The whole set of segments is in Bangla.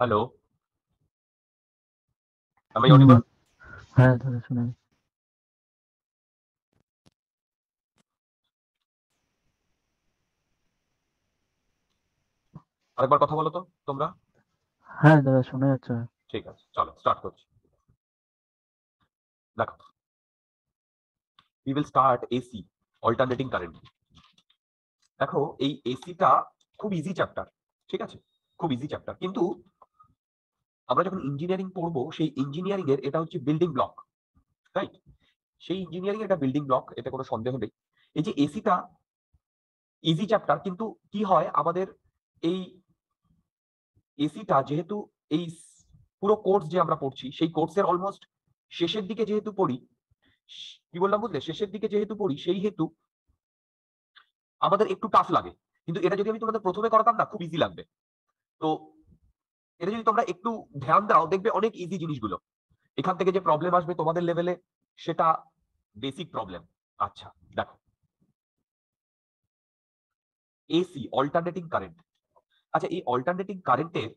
Hello, am I hmm, audible? হ্যাঁ দাদা শুনে। আরেকবার কথা বলো তো তোমরা। হ্যাঁ দাদা শোনা যাচ্ছে। ঠিক আছে, চলো স্টার্ট করছি। দেখো, we will start AC, alternating current। দেখো, এই এসিটা খুব ইজি চ্যাপ্টার, ঠিক আছে, খুব ইজি চ্যাপ্টার, কিন্তু আমরা যখন ইঞ্জিনিয়ারিং পড়বো সেই ইঞ্জিনিয়ারিং এর এটা হচ্ছে বিল্ডিং ব্লক, রাইট? সেই ইঞ্জিনিয়ারিং এটা বিল্ডিং ব্লক, এতে কোনো সন্দেহ নেই। এই যে এসিটা ইজি চ্যাপ্টার, কিন্তু কি হয় আমাদের এই এসিটা যেহেতু এই পুরো কোর্স যে আমরা পড়ছি সেই কোর্সের অলমোস্ট শেষের দিকে যেহেতু পড়ি, কি বললাম বুঝলে, শেষের দিকে যেহেতু পড়ি সেই হেতু আমাদের একটু টাফ লাগে। কিন্তু এটা যদি আমি তোমাদের প্রথমে করাতাম না, খুব ইজি লাগবে। তো এটা যদি তোমরা একটু ধ্যান দাও, দেখবে অনেক ইজি জিনিসগুলো। এখান থেকে যে প্রবলেম আসবে তোমাদের লেভেলে, সেটা বেসিক প্রবলেম। আচ্ছা, দেখো, এসি অল্টারনেটিং কারেন্ট। আচ্ছা, এই অল্টারনেটিং কারেন্টের,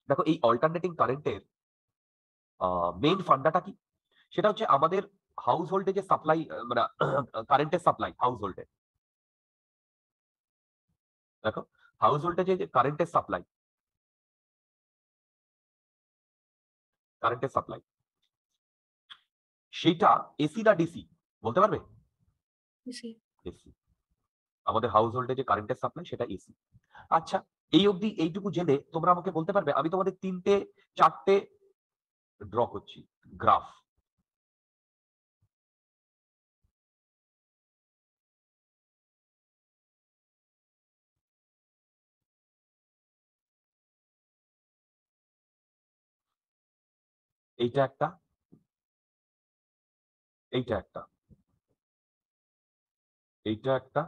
দেখো এই অল্টারনেটিং কারেন্টের মেইন ফান্ডাটা কি? সেটা হচ্ছে আমাদের হাউস হোল্ডে যে সাপ্লাই, মানে কারেন্টের সাপ্লাই হাউস হোল্ডে। দেখো, হাউস হোল্ডে যে কারেন্টের সাপ্লাই, কারেন্টের সাপ্লাই সেটা এসি না ডিসি বলতে পারবে? জি। এসি। আমাদের হাউস হোল্ডে যে কারেন্টের সাপ্লাই সেটা এসি। আচ্ছা, এই অবধি এইটুকু জেনে তোমরা আমাকে বলতে পারবে, আমি তোমাদের 3-4টে ড্র করছি গ্রাফ। এইটা একটা, এইটা একটা, এইটা একটা,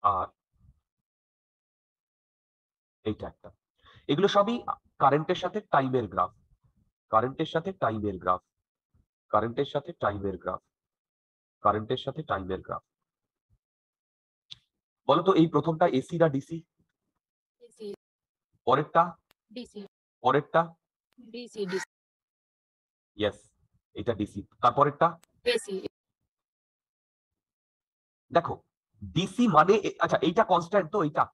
আর এইটা একটা। এগুলো সবই কারেন্টের সাথে টাইমের গ্রাফ, কারেন্টের সাথে টাইমের গ্রাফ, কারেন্টের সাথে টাইমের গ্রাফ, কারেন্টের সাথে টাইমের গ্রাফ। বলো তো, এই প্রথমটা এসি না ডিসি? ডিসি পরেরটা? ডিসি পরেরটা? ডিসি ডিসি ইয়েস, এটা ডিসি। তারপরেরটা? এসি দেখো, ডিসি মানে আচ্ছা এইটা কনস্ট্যান্ট তো? এইটা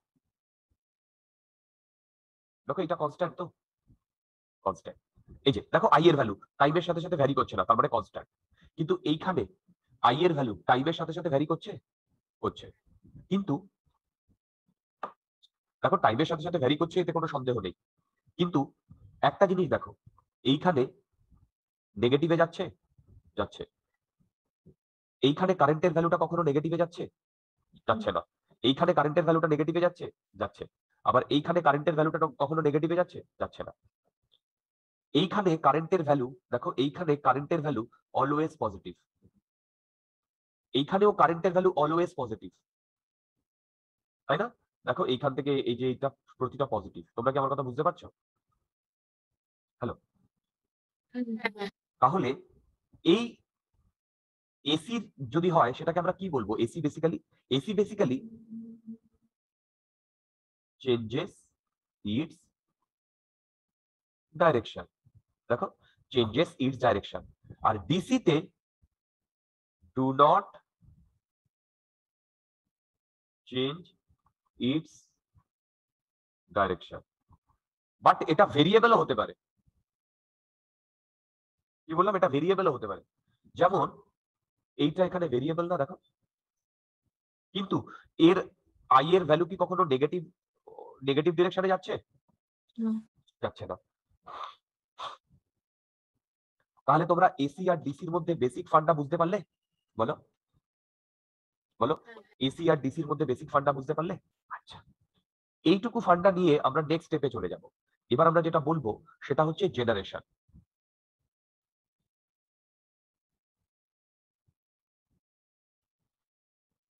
দেখো, এটা কনস্ট্যান্ট তো? কনস্ট্যান্ট। এই যে দেখো, আই এর ভ্যালু টাইমের সাথে সাথে ভ্যারি করছে না, তার মানে কনস্ট্যান্ট। কিন্তু এইখানে আই এর ভ্যালু টাইমের সাথে সাথে ভ্যারি করছে, করছে। কিন্তু দেখো, টাইমের সাথে সাথে ভ্যারি করছে, এতে কোনো সন্দেহ নেই। কিন্তু একটা জিনিস দেখো, এইখানে নেগেটিভে যাচ্ছে, যাচ্ছে। এইখানে কারেন্টের ভ্যালুটা কখনো নেগেটিভে যাচ্ছে, যাচ্ছে না। এইখানে কারেন্টের ভ্যালুটা নেগেটিভে যাচ্ছে, যাচ্ছে। আবার এইখানে কারেন্টের ভ্যালুটা কখনো নেগেটিভে যাচ্ছে, যাচ্ছে না। এইখানে কারেন্টের ভ্যালু, দেখো এইখানে কারেন্টের ভ্যালু অলওয়েজ পজিটিভ, এইখানেও কারেন্টের ভ্যালু অলওয়েজ পজিটিভ, তাই না? দেখো এইখান থেকে এই যে এইটা প্রতিটা পজিটিভ। তোমরা কি আমার কথা বুঝতে পারছো? হ্যালো? তাহলে এই এসি যদি হয় সেটাকে আমরা কি বলবো? AC basically, AC basically changes its direction. দেখো, চেঞ্জেস ইটস ডাইরেকশন। আর ডিসি তে do not change its direction. But এটা ভেরিয়েবলও হতে পারে। কি বললাম? এটা ভেরিয়েবলও হতে পারে। যেমন এইটা এখানে ভেরিয়েবল না, দেখো, কিন্তু এর আই এর ভ্যালু কি কখনো নেগেটিভ, নেগেটিভ ডিরেকশনে যাচ্ছে? যাচ্ছে না। তাহলে তোমরা এসি আর ডিসির মধ্যে বেসিক ফান্ডা বুঝতে পারলে? বলো, বলো, এসি আর ডিসির মধ্যে বেসিক ফান্ডা বুঝতে পারলে? আচ্ছা, এইটুকু ফান্ডা নিয়ে আমরা নেক্সট স্টেপে চলে যাব। এবার আমরা যেটা বলবো সেটা হচ্ছে জেনারেশন।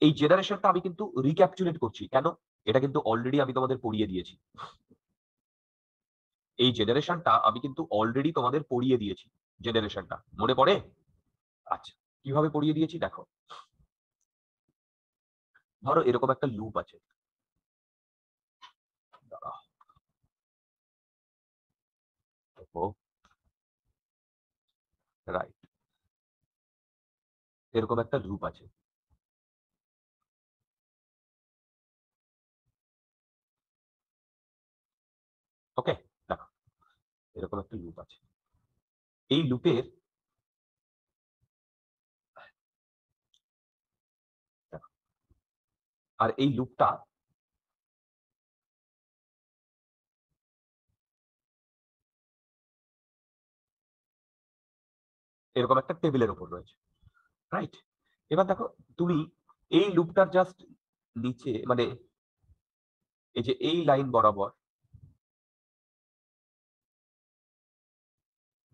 এই জেনারেশনটা আমি কিন্তু রিক্যাপচুলেট করছি, কেন? এটা কিন্তু অলরেডি আমি তোমাদের পড়িয়ে দিয়েছি। এই জেনারেশনটা আমি কিন্তু অলরেডি তোমাদের পড়িয়ে দিয়েছি। জেনারেশনটা মনে পড়ে? আচ্ছা, কিভাবে পড়িয়ে দিয়েছি দেখো। ধরো এরকম একটা লুপ আছে, ও রাইট, এরকম একটা লুপ আছে। ওকে, দেখো এরকম একটা লুপ আছে। এই লুপের আর এই লুপটা এরকম একটা টেবিলের উপর রয়েছে, রাইট? এবার দেখো তুমি এই লুপটার জাস্ট নিচে, মানে এই যে এই লাইন বরাবর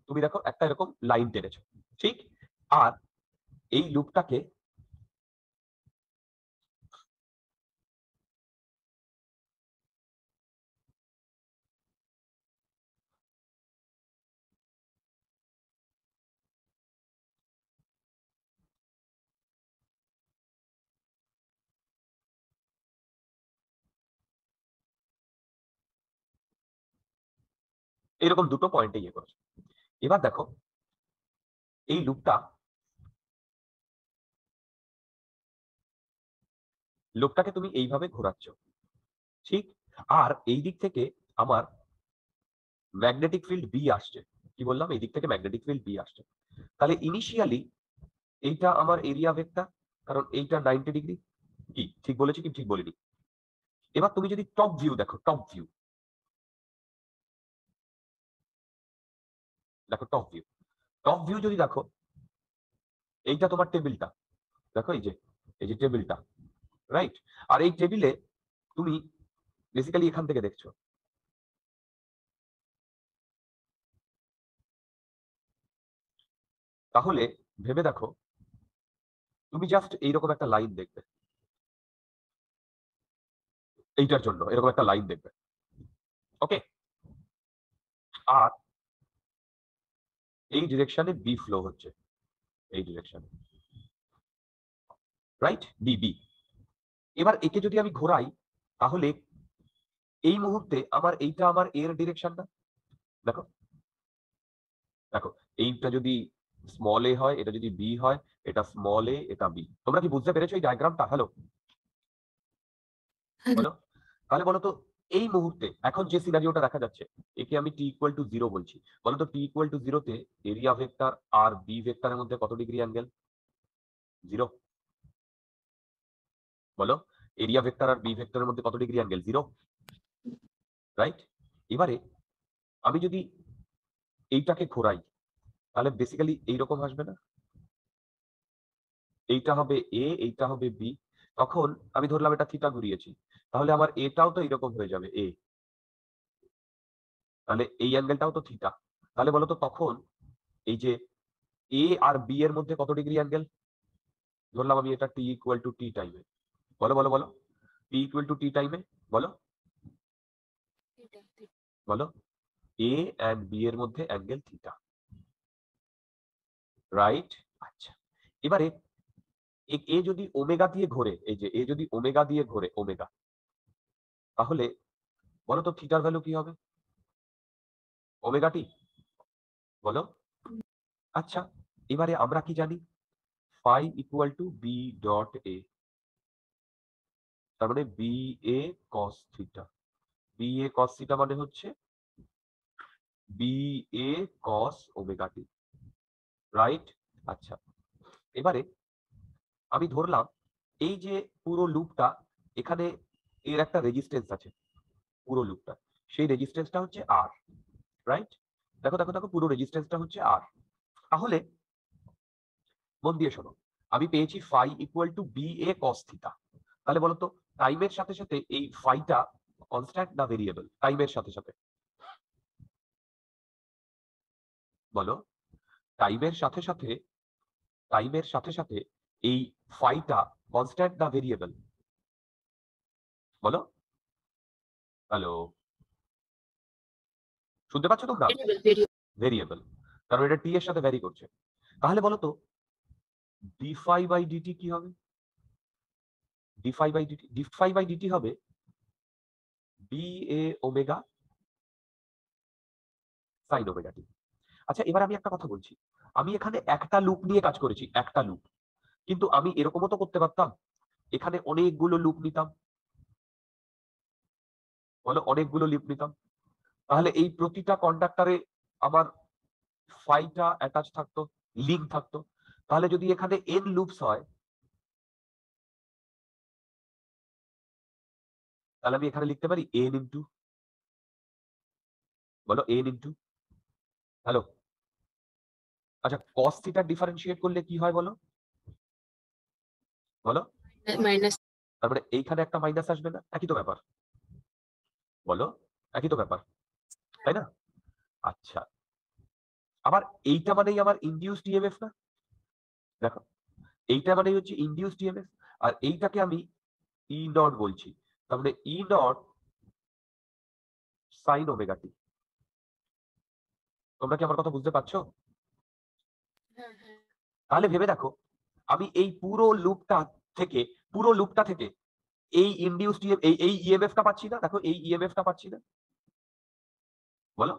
তুমি দেখো একটা এরকম লাইন টেনেছো, ঠিক? আর এই লুপটাকে এরকম দুটো পয়েন্টে ইয়ে করেছো। এবার দেখো এই লুপটাকে তুমি এইভাবে ঘোরাচ্ছ, ঠিক? আর এই দিক থেকে আমার ম্যাগনেটিক ফিল্ড বি আসছে। কি বললাম? এই দিক থেকে ম্যাগনেটিক ফিল্ড বি আসছে। তাহলে ইনিশিয়ালি এইটা আমার এরিয়া ভেক্টর, কারণ এইটা 90 ডিগ্রি। কি ঠিক বলেছি কি ঠিক বলিনি? এবার তুমি যদি টপ ভিউ দেখো, টপ ভিউ দেখো, টপ ভিউ যদি দেখো, এইটা তোমার টেবিলটা, দেখো এই যে টেবিলটা, রাইট? আর এই টেবিলে তুমি বেসিক্যালি এখান থেকে দেখছো, তাহলে ভেবে দেখো তুমি জাস্ট এইরকম একটা লাইন দেখবে, এইটার জন্য এরকম একটা লাইন দেখবে, ওকে? আর এই ডিরেকশনে বি ফ্লো হচ্ছে, এই ডিরেকশনে, রাইট? বি। এবার একে যদি আমি ঘোরাই, তাহলে এই মুহূর্তে এইটা আমার এর ডিরেকশন না। দেখো, দেখো এইটা যদি স্মল এ হয়, এটা যদি বি হয়, এটা স্মল এ, এটা বি। তোমরা কি বুঝতে পেরেছো এই ডায়াগ্রামটা? হ্যালো, বলো। তাহলে বলো তো এই মুহূর্তে এখন যে সিনারিওটা দেখা যাচ্ছে, একে আমি টি ইকুয়াল টু 0 বলছি। বলো তো টি ইকুয়াল টু 0 তে এরিয়া ভেক্টর আর বি ভেক্টরের মধ্যে কত ডিগ্রি অ্যাঙ্গেল? 0। বলো, এরিয়া ভেক্টর আর বি ভেক্টরের মধ্যে কত ডিগ্রি অ্যাঙ্গেল? 0, রাইট? এবারে আমি যদি এইটাকে ঘোরাই, তাহলে বেসিক্যালি এইরকম আসবে না? এইটা হবে এ, এইটা হবে বি। তখন আমি ধরলাম এটা থিটা ঘুরিয়েছি, তাহলে আমার এটাও তো এরকম হয়ে যাবে এ, তাহলে এই অ্যাঙ্গেলটাও তো থিটা। তাহলে বলো তো তখন এই যে এ আর বি এর মধ্যে কত ডিগ্রি অ্যাঙ্গেল? ধরলাম আমি এটা টি ইকুয়াল টু টি টাইমে। বলো বলো বলো, টি ইকুয়াল টু টি টাইমে, বলো বলো, এ এন্ড বি এর মধ্যে অ্যাঙ্গেল থিটা, রাইট? আচ্ছা, এবারে এ যদি ওমেগা দিয়ে ঘোরে, এই যে এ যদি ওমেগা দিয়ে ঘোরে, ওমেগা, তাহলে বলো তো থিটার ভ্যালু কি হবে? ওমেগা টি, বলো। আচ্ছা, এবারে আমরা কি জানি? Phi equal to B dot A, তার মানে B A cos theta. B A cos theta মানে হচ্ছে B A cos omega T, right? আচ্ছা, এবারে আমি ধরলাম এই যে পুরো লুপটা, এখানে এর একটা রেজিস্ট্যান্স আছে, পুরো লুপটা, সেই রেজিস্ট্যান্সটা হচ্ছে আর, রাইট? দেখো দেখো দেখো, পুরো রেজিস্ট্যান্সটা হচ্ছে আর। তাহলে মন দিয়ে শোনো, আমি পেয়েছি phi equal to B A cos theta. তাহলে বলো তো টাইমের সাথে সাথে এই ফাইটা কনস্ট্যান্ট না ভেরিয়েবল? টাইমের সাথে সাথে, বলো, টাইমের সাথে সাথে, টাইমের সাথে সাথে এই ফাইটা কনস্ট্যান্ট না ভেরিয়েবল? বলো, হ্যালো, শুনতে পাচ্ছ তোমরা? ভেরিয়েবল, কারণ এটা টি এর সাথে ভ্যারি করছে। তাহলে বলো তো ডি ফাই বাই ডিটি কি হবে? D phi by DT, D phi by DT হবে B A omega sine omega টি। আচ্ছা, এবার আমি একটা কথা বলছি, আমি এখানে একটা লুপ নিয়ে কাজ করেছি, একটা লুপ, কিন্তু আমি এরকমও তো করতে পারতাম, এখানে অনেকগুলো লুপ নিতাম, বলো অনেকগুলো লুপ নিতাম, তাহলে এই প্রতিটা কন্ডাক্টরে আমার ফাইটা অ্যাটাচ থাকতো, লিঙ্ক থাকতো। তাহলে যদি এখানে এন লুপস হয়, তাহলে আমি এখানে লিখতে পারি এন ইন্টু, বলো এন ইন্টু, হ্যালো, আচ্ছা কস থিটা ডিফারেন্সিয়েট করলে কি হয় বলো, বলো, মাইনাস। তারপরে এইখানে একটা মাইনাস আসবে না, একই তো ব্যাপার, বলো একই তো ব্যাপার, তাই না? আচ্ছা, আবার এইটা মানেই আমার ইনডিউসড ইএমএফ না, দেখো এইটা মানেই হচ্ছে ইনডিউসড ইএমএফ, আর এইটাকে আমি ই নট বলছি, তার মানে ই নট সাইন ওমেগা টি। তোমরা কি আমার কথা বুঝতে পারছো? হ্যাঁ হ্যাঁ তাহলে ভেবে দেখো, আমি এই পুরো লুপটা থেকে এই ইনডিউসড এই ইএমএফটা পাচ্ছি না, দেখো এই ইএমএফটা পাচ্ছি না, বলো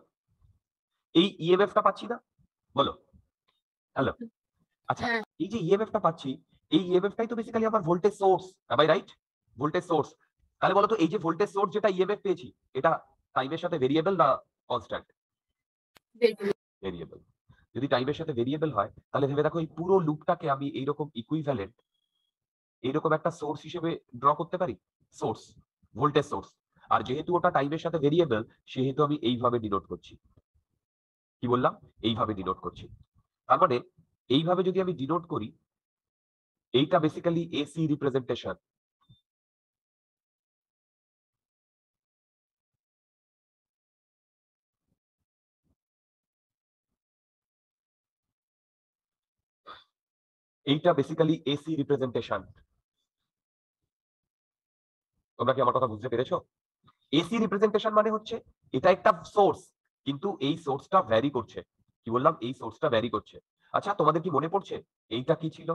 এই ইএমএফটা পাচ্ছি না, বলো, হ্যালো, আচ্ছা হ্যাঁ এই যে ইএমএফটা পাচ্ছি, এই ইএমএফটাই তো বেসিক্যালি আমার voltage source, am I right? Voltage source. তাহলে বলো তো এই যে ভোল্টেজ সোর্স যেটা ইএমএফ পেয়েছি, এটা টাইমের সাথে ভেরিয়েবল না কনস্ট্যান্ট? ভেরিয়েবল। যদি টাইমের সাথে ভেরিয়েবল হয়, তাহলে ভেবে দেখো এই পুরো লুপটাকে আমি এইরকম ইকুইভ্যালেন্ট এইরকম একটা সোর্স হিসেবে ড্র করতে পারি, সোর্স, ভোল্টেজ সোর্স। আর যেহেতু ওটা টাইমের সাথে ভেরিয়েবল, সেহেতু আমি এইভাবে ডিনোট করছি, কি বললাম, এইভাবে ডিনোট করছি। তার মানে এইভাবে যদি আমি ডিনোট করি, এইটা বেসিক্যালি এসি রিপ্রেজেন্টেশন। এইটা বেসিক্যালি এসি রিপ্রেজেন্টেশন। তোমরা কি আমার কথা বুঝতে পেরেছো? এসি রিপ্রেজেন্টেশন মানে হচ্ছে এটা একটা সোর্স, কিন্তু এই সোর্সটা ভ্যারি করছে, কি বললাম, এই সোর্সটা ভ্যারি করছে। আচ্ছা তোমাদের কি মনে পড়ছে এইটা কি ছিল,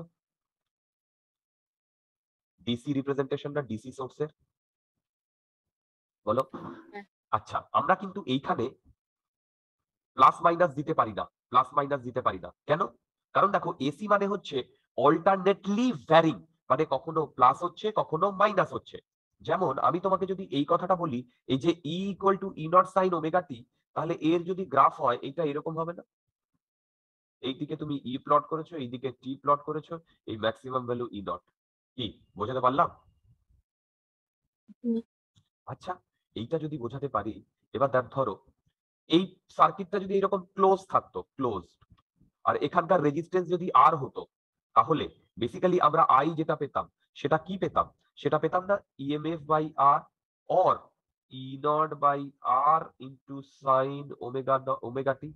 ডিসি রিপ্রেজেন্টেশন না ডিসি সোর্সের, বলো? হ্যাঁ আচ্ছা আমরা কিন্তু এইখানে প্লাস মাইনাস দিতে পারি না, প্লাস মাইনাস দিতে পারি না, কেন? কারণ দেখো এসি মানে হচ্ছে অল্টারনেটলি ভ্যারিং, মানে কখনো প্লাস হচ্ছে কখনো মাইনাস হচ্ছে। যেমন আমি তোমাকে যদি এই কথাটা বলি, এই যে E equal to E not sine omega t, তাহলে এর যদি গ্রাফ হয় এটা এরকম হবে না? এইদিকে তুমি ই প্লট করেছো, এইদিকে টি প্লট করেছো, এই ম্যাক্সিমাম ভ্যালু ই নট, কি বোঝাতে পারলাম? হুম, আচ্ছা, এইটা যদি বোঝাতে পারি, এবার ধরো এই সার্কিটটা যদি এরকম ক্লোজ থাকতো, ক্লোজ, আর এখানকার রেজিস্ট্যান্স যদি আর হতো, তাহলে বেসিক্যালি আমরা আই যেটা পেতাম, সেটা কি পেতাম? সেটা পেতাম না EMF by R, or E not by R into sine omega omega t.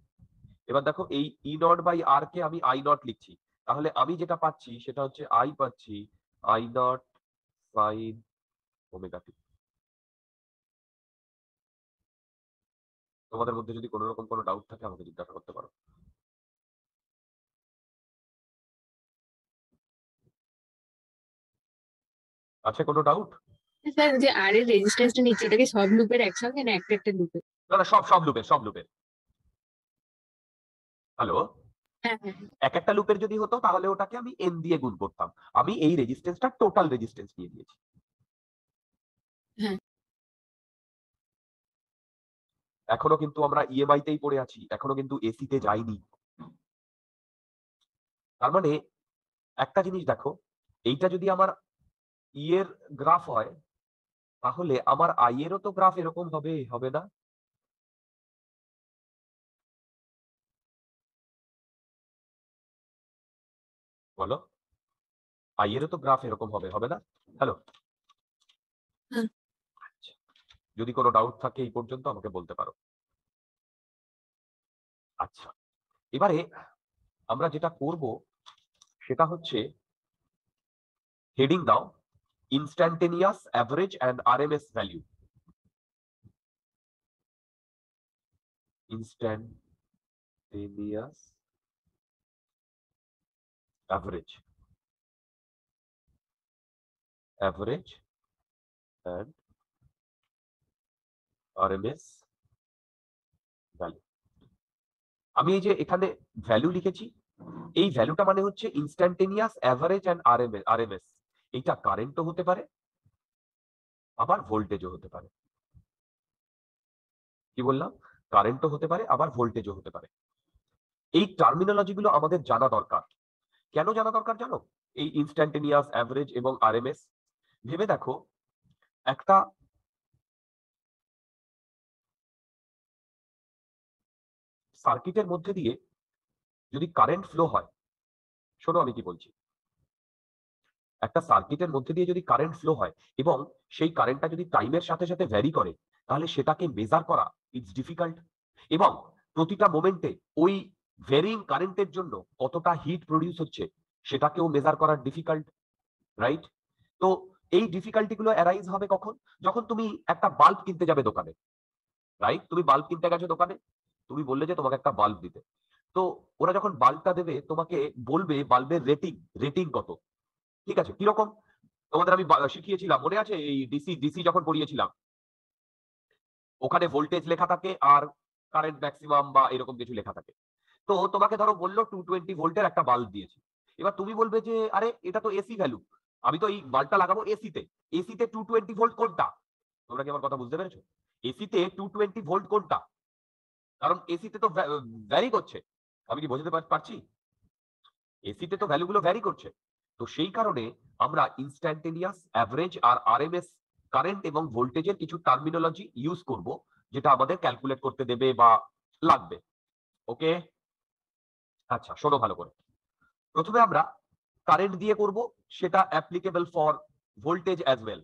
এবার দেখো এই ই নট বাই আর কে আমি আই নট লিখছি, তাহলে আমি যেটা পাচ্ছি সেটা হচ্ছে আই পাচ্ছি আই নট সাইন ওমেগা টি। তোমাদের মধ্যে যদি কোনো রকম কোনো ডাউট থাকে আমাকে জিজ্ঞাসা করতে পারো। আছে কোনো ডাউট? স্যার যে আর এর রেজিস্ট্যান্সটা নিচ্ছে এটা কি সব লুপের একসঙ্গে না একটা একটা লুপে? না না, সব সব লুপের, সব লুপের। হ্যালো, হ্যাঁ হ্যাঁ এক একটা লুপের যদি হতো তাহলে ওটাকে আমি এন দিয়ে গুণ করতাম, আমি এই রেজিস্ট্যান্সটা টোটাল রেজিস্ট্যান্স নিয়ে নিয়েছি। হ্যাঁ এখনো কিন্তু আমরা ইএমআই তেই পড়ে আছি, এখনো কিন্তু এসি তে যাইনি। তার মানে একটা জিনিস দেখো, এইটা যদি আমার ই এর গ্রাফ হয়, তাহলে আমার আই এরও তো গ্রাফ এরকম হবে, হবে না? বলো, আই এরও তো গ্রাফ এরকম হবে, হবে না? হ্যালো, হ্যাঁ যদি কোনো ডাউট থাকে এই পর্যন্ত আমাকে বলতে পারো। আচ্ছা, এবারে আমরা যেটা করব সেটা হচ্ছে, হেডিং দাও instantaneous average and RMS value. Instantaneous average, average and RMS value. আমি এই যে এখানে ভ্যালু লিখেছি, এই ভ্যালুটা মানে হচ্ছে ইনস্ট্যান্টেনিয়াস অ্যাভারেজ এন্ড আরএমএস। এইটা কারেন্টও হতে পারে, আবার ভোল্টেজও হতে পারে। কি বললাম? কারেন্টও হতে পারে, আবার ভোল্টেজও হতে পারে। এই টার্মিনোলজি গুলো আমাদের জানা দরকার। কেন জানা দরকার জানো? এই ইনস্ট্যান্টেনিয়াস, অ্যাভারেজ এবং আরএমএস। ভেবে দেখো, একটা সার্কিটের মধ্যে দিয়ে যদি কারেন্ট ফ্লো হয়, শোনো আমি কি বলছি, একটা সার্কিটের মধ্যে দিয়ে যদি কারেন্ট ফ্লো হয় এবং সেই কারেন্টটা যদি টাইমের সাথে সাথে ভ্যারি করে, তাহলে সেটাকে মেজার করা ইটস ডিফিকাল্ট। এবং প্রতিটা মোমেন্টে ওই ভ্যারিং কারেন্টের জন্য কতটা হিট প্রডিউস হচ্ছে সেটাকেও মেজার করা ডিফিকাল্ট, রাইট? তো এই ডিফিকাল্টি গুলো অ্যারাইজ হবে কখন? যখন তুমি একটা বাল্ব কিনতে যাবে দোকানে, রাইট? তুমি বাল্ব কিনতে গেছো দোকানে, তুমি বললে যে তোমাকে একটা বাল্ব দিতে। তো ওরা যখন বাল্বটা দেবে তোমাকে বলবে বাল্বের রেটিং, রেটিং কত, ঠিক আছে? কিরকম? তোমাদের আমি শিখিয়েছিলাম, মনে আছে? এই ডিসি ডিসি যখন পড়িয়েছিলাম, ওখানে ভোল্টেজ লেখা থাকে আর কারেন্ট ম্যাক্সিমাম বা এরকম কিছু লেখা থাকে। তো তোমাকে ধরো বললো 220 ভোল্টের একটা বাল্ব দিয়েছে। এবার তুমি বলবে যে আরে এটা তো এসি ভ্যালু, আমি তো এই বাল্বটা লাগাবো এসিতে, এসিতে 220 ভোল্ট কোনটা? তোমরা কি আমার কথা বুঝতে পেরেছো? এসিতে 220 ভোল্ট কোনটা? কারণ এসিতে তো ভ্যারি করছে। আমি কি বোঝাতে পারছি? এসিতে তো ভ্যালুগুলো ভ্যারি করছে। তো সেই কারণে আমরা ইনস্ট্যান্টেনিয়াস, অ্যাভারেজ আর আরএমএস কারেন্ট এবং ভোল্টেজের কিছু টার্মিনোলজি ইউজ করব, যেটা আমাদের ক্যালকুলেট করতে দেবে বা লাগবে। ওকে, আচ্ছা শোনো ভালো করে। প্রথমে আমরা কারেন্ট দিয়ে করব, সেটা applicable for voltage as well.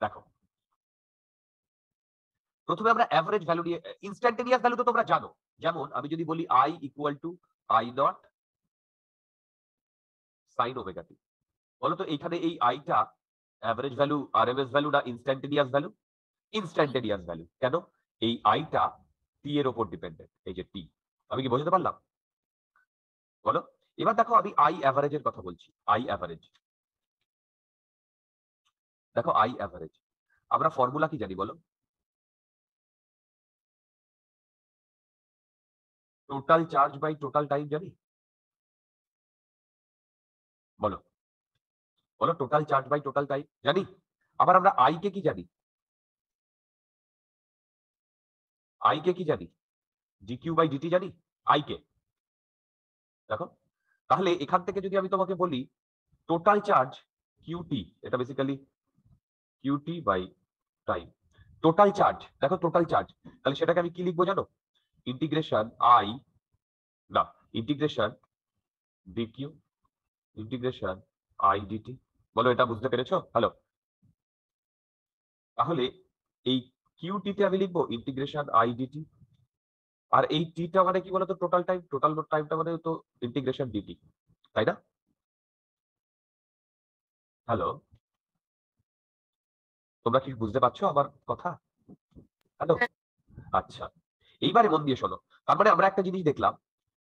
দেখো, প্রথমে আমরা অ্যাভারেজ ভ্যালু দিয়ে, ইনস্ট্যান্টেনিয়াস ভ্যালু তো তোমরা জানো। যেমন আমি যদি বলি I equal to I not sine omega t, বলো তো এইখানে এই আইটা অ্যাভারেজ ভ্যালু, আরএমএস ভ্যালু না ইনস্ট্যান্টেনিয়াস ভ্যালু? Instantaneous value. কেন? এই আইটা টি এর উপর ডিপেন্ডেন্ট, এই যে টি। আমি কি বোঝাতে পারলাম? বলো। এবার দেখো আমি আই অ্যাভারেজের কথা বলছি, আই অ্যাভারেজ। দেখো আই অ্যাভারেজ, আমরা ফর্মুলা কি জানি বলো? Total charge by total time জানি? বলো, বলো, total charge by total time জানি। আবার আমরা আই কে কি জানি? আই কে কি জানি? ডিকিউ বাই ডিটি জানি আই কে। দেখো, তাহলে এখান থেকে যদি আমি তোমাকে বলি টোটাল চার্জ কিউটি, এটা basically QT by time. Total charge, দেখো টোটাল চার্জ, তাহলে সেটাকে আমি কি লিখবো জানো? ইন্টিগ্রেশন আই, না, integration DQ integration I DT. বলো, এটা বুঝতে পেরেছো? হ্যালো। তাহলে এই কিউটিতে আমি লিখবো ইন্টিগ্রেশন আই ডিটি, আর এই টিটা মানে কি বলতো? টোটাল টাইম, টোটাল টাইমটা মানে তো ইন্টিগ্রেশন ডিটি, তাই না? হ্যালো, তোমরা কি বুঝতে পারছো আমার কথা? হ্যালো, আচ্ছা। এইবারে মন দিয়ে শোনো। তার মানে আমরা একটা জিনিস দেখলাম,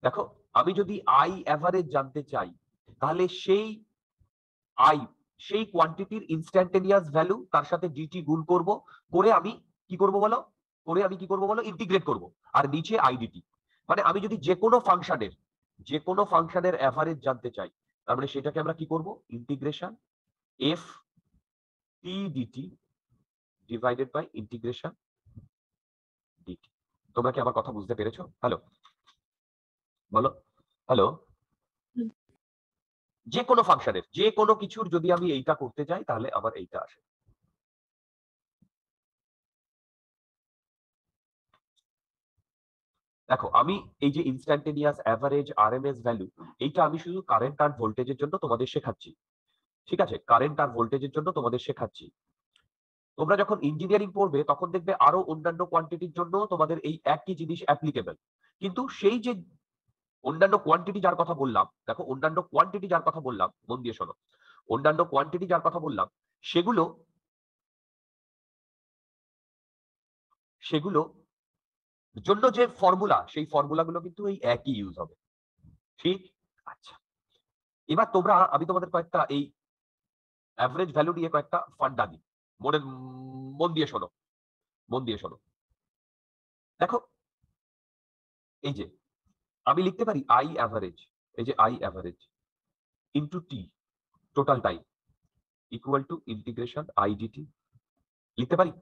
দেখো, আমি যদি আই অ্যাভারেজ জানতে চাই, তাহলে সেই আই, সেই কোয়ান্টিটির ইনস্ট্যান্টেনিয়াস ভ্যালু তার সাথে ডিটি গুণ করব, করে আমি কি করব বলো? করে আমি কি করব বলো? ইন্টিগ্রেট করব। আর নিচে আইডিটি। মানে আমি যদি যে কোনো ফাংশনের অ্যাভারেজ জানতে চাই, তার মানে সেটাকে আমরা কি করব? Integration F T DT divided by integration DT. তোমরা কি আমার কথা বুঝতে পেরেছো? হ্যালো, বলো, হ্যালো। যে কোনো ফাংশনের, যে কোনো কিছুর যদি আমি এইটা করতে চাই, তাহলে আমার এইটা আসে। দেখো, আমি এই যে ইনস্ট্যান্টেনিয়াস, অ্যাভারেজ, আরএমএস ভ্যালু, এইটা আমি শুধু কারেন্ট আর ভোল্টেজের জন্য তোমাদের শেখাচ্ছি। ঠিক আছে, কারেন্ট আর ভোল্টেজের জন্য তোমাদের শেখাচ্ছি। তোমরা যখন ইঞ্জিনিয়ারিং পড়বে তখন দেখবে আরো অন্যান্য কোয়ান্টিটির জন্য তোমাদের এই একই জিনিস অ্যাপ্লিকেবল। কিন্তু সেই যে অন্যান্য কোয়ান্টিটি যার কথা বললাম, দেখো অন্যান্য কোয়ান্টিটি যার কথা বললাম, মন দিয়ে শোনো, অন্যান্য কোয়ান্টিটি যার কথা বললাম, সেগুলো সেগুলো জন্য যে ফর্মুলা, সেই ফর্মুলাগুলো কিন্তু এই একই ইউজ হবে। ঠিক? আচ্ছা, এবার তোমরা, আমি তোমাদের কয়েকটা এই অ্যাভারেজ ভ্যালু নিয়ে কয়েকটা ফান্ডা দিই। মনে মন দিয়ে শোনো, মন দিয়ে শোনো। দেখো, এই যে আমি লিখতে পারি আই অ্যাভারেজ, এই যে I average into T total time equal to integration I DT. লিখতে পারি?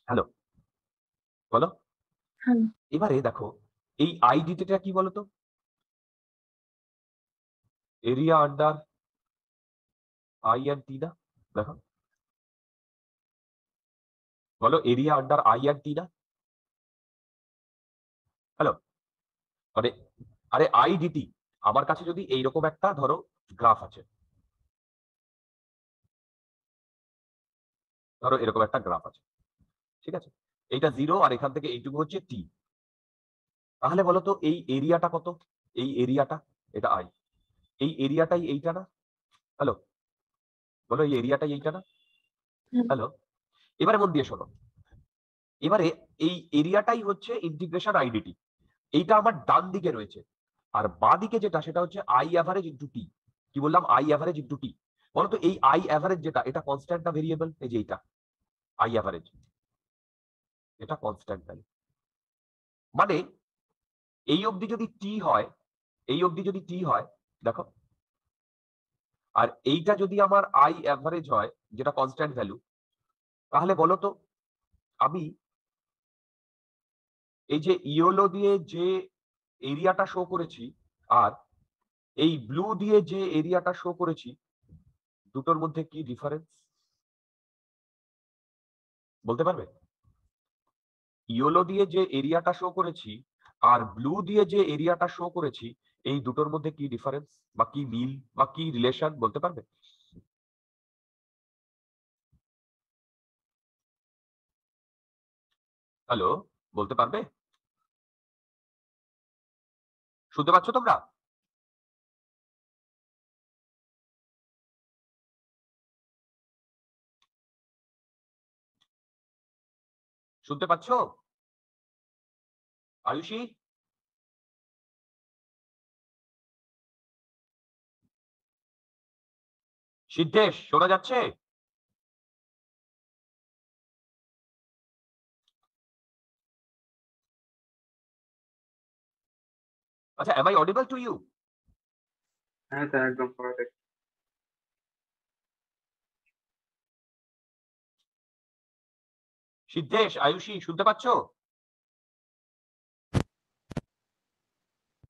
হ্যালো, বলো। হ্যাঁ। এবারে দেখো এই আই ডিটিটা কি বলতো? এরিয়া আন্ডার আই অ্যান্ড টি না? দেখো, বলো এরিয়া আন্ডার আই অ্যান্ড টি না? হ্যালো, মানে আরে আই ডিটি, আমার কাছে যদি এইরকম একটা ধরো গ্রাফ আছে, ধরো এরকম একটা গ্রাফ আছে, ঠিক আছে, এইটা 0 আর এখান থেকে এইটুকু হচ্ছে টি। তাহলে বলো তো এই এরিয়াটা কত? এই এরিয়াটা, এটা আই, এই এরিয়াটাই এইটা না? হ্যালো, বলো এই এরিয়াটাই এইটা না? হুম। হ্যালো, এবারে মন দিয়ে শোনো। এবারে এই এরিয়াটাই হচ্ছে ইন্টিগ্রেশন আইডিটি, এইটা আমার ডান দিকে রয়েছে। আর বাঁ দিকে যেটা সেটা হচ্ছে আই অ্যাভারেজ ইন্টু টি। কি বললাম? আই অ্যাভারেজ ইন্টু টি। বলতো এই আই অ্যাভারেজ যেটা, এটা কনস্ট্যান্ট না ভেরিয়েবল? এই যে এইটা আই অ্যাভারেজ, এটা কনস্ট্যান্ট ভ্যালু। মানে এই অবধি যদি টি হয়, এই অবধি যদি টি হয়, দেখো, আর এইটা যদি আমার আই অ্যাভারেজ হয় যেটা কনস্ট্যান্ট ভ্যালু, তাহলে বলো তো আমি এই যে ইয়েলো দিয়ে যে এরিয়াটা শো করেছি আর এই ব্লু দিয়ে যে এরিয়াটা শো করেছি, দুটোর মধ্যে কি ডিফারেন্স বলতে পারবে? ইয়েলো দিয়ে যে এরিয়াটা শো করেছি আর ব্লু দিয়ে যে এরিয়াটা শো করেছি, এই দুটোর মধ্যে কি ডিফারেন্স বা কি মিল বা কি রিলেশন বলতে পারবে? হ্যালো, বলতে পারবে? শুনতে পাচ্ছ তোমরা? শুনতে পাচ্ছ আয়ুষী? সিদ্ধেশ, শোনা যাচ্ছে? আচ্ছা, am I audible to you? হ্যাঁ স্যার, একদম পারফেক্ট। সিদ্ধেশ, আয়ুষী, শুনতে পাচ্ছ?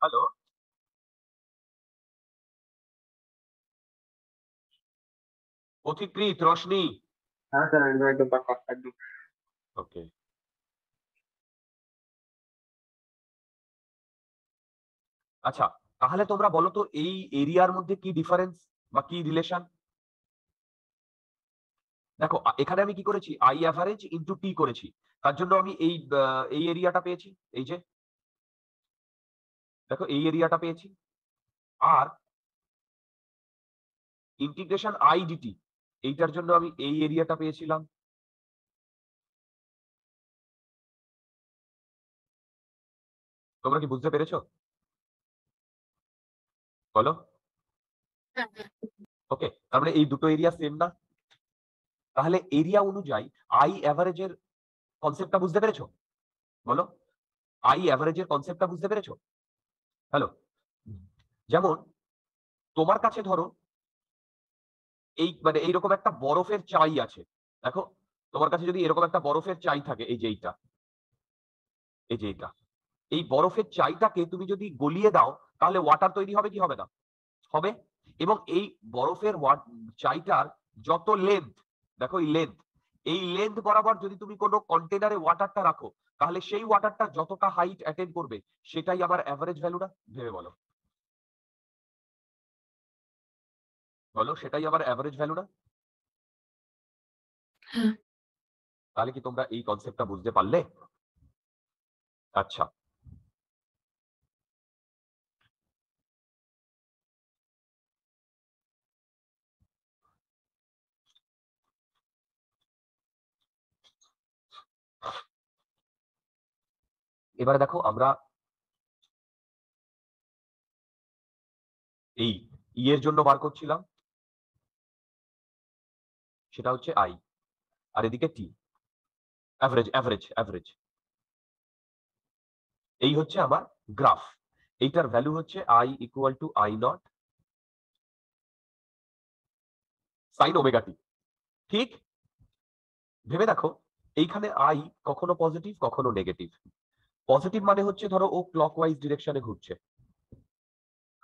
হ্যালো, পথিকৃৎ, রশ্মি। হ্যাঁ স্যার, একদম একদম পাক্কা একদম। ওকে, আচ্ছা, তাহলে তোমরা বলো তো এই এরিয়ার মধ্যে কি ডিফারেন্স বা কি রিলেশন? দেখো এখানে আমি কি করেছি? আই অ্যাভারেজ ইন্টু টি করেছি, তার জন্য আমি এই এরিয়াটা পেয়েছি, এই যে দেখো এই এরিয়াটা পেয়েছি। আর ইন্টিগ্রেশন আই ডিটি, এইটার জন্য আমি এই এরিয়াটা পেয়েছিলাম। তোমরা কি বুঝতে পেরেছো? বলো। হ্যাঁ, হ্যাঁ। ওকে, তার মানে এই দুটো এরিয়া সেম না? তাহলে এরিয়া অনুযায়ী আই অ্যাভারেজের কনসেপ্টটা বুঝতে পেরেছো? বলো, আই অ্যাভারেজের কনসেপ্টটা বুঝতে পেরেছো? হ্যালো, যেমন তোমার কাছে ধরো এই মানে এইরকম একটা বরফের চাই আছে, দেখো, তোমার কাছে যদি এরকম একটা বরফের চাই থাকে, এই যে এইটা, এই যে এইটা, এই বরফের চাইটাকে তুমি যদি গলিয়ে দাও, তাহলে ওয়াটার তৈরি হবে কি হবে না? হবে। এবং এই বরফের চাইটার যত লেন্থ, দেখো এই লেন্থ, এই লেন্থ বরাবর যদি তুমি কোনো কন্টেনারে ওয়াটারটা রাখো, তাহলে সেই ওয়াটারটা যতটা হাইট অ্যাটেন্ড করবে, সেটাই আমার অ্যাভারেজ ভ্যালু না? ভেবে বলো, বলো সেটাই আমার অ্যাভারেজ ভ্যালু না? হ্যাঁ। তাহলে কি তোমরা এই কনসেপ্টটা বুঝতে পারলে? আচ্ছা, এবারে দেখো আমরা এই এর জন্য বার করছিলাম, সেটা হচ্ছে আই, আর এদিকে টি, অ্যাভারেজ অ্যাভারেজ অ্যাভারেজ, এই হচ্ছে আমার গ্রাফ, এইটার ভ্যালু হচ্ছে I equal to I not sine omega t. ঠিক, ভেবে দেখো এইখানে আই কখনো পজিটিভ কখনো নেগেটিভ। পজিটিভ মানে হচ্ছে ধরো ও ক্লকওয়াইজ ডিরেকশনে ঘুরছে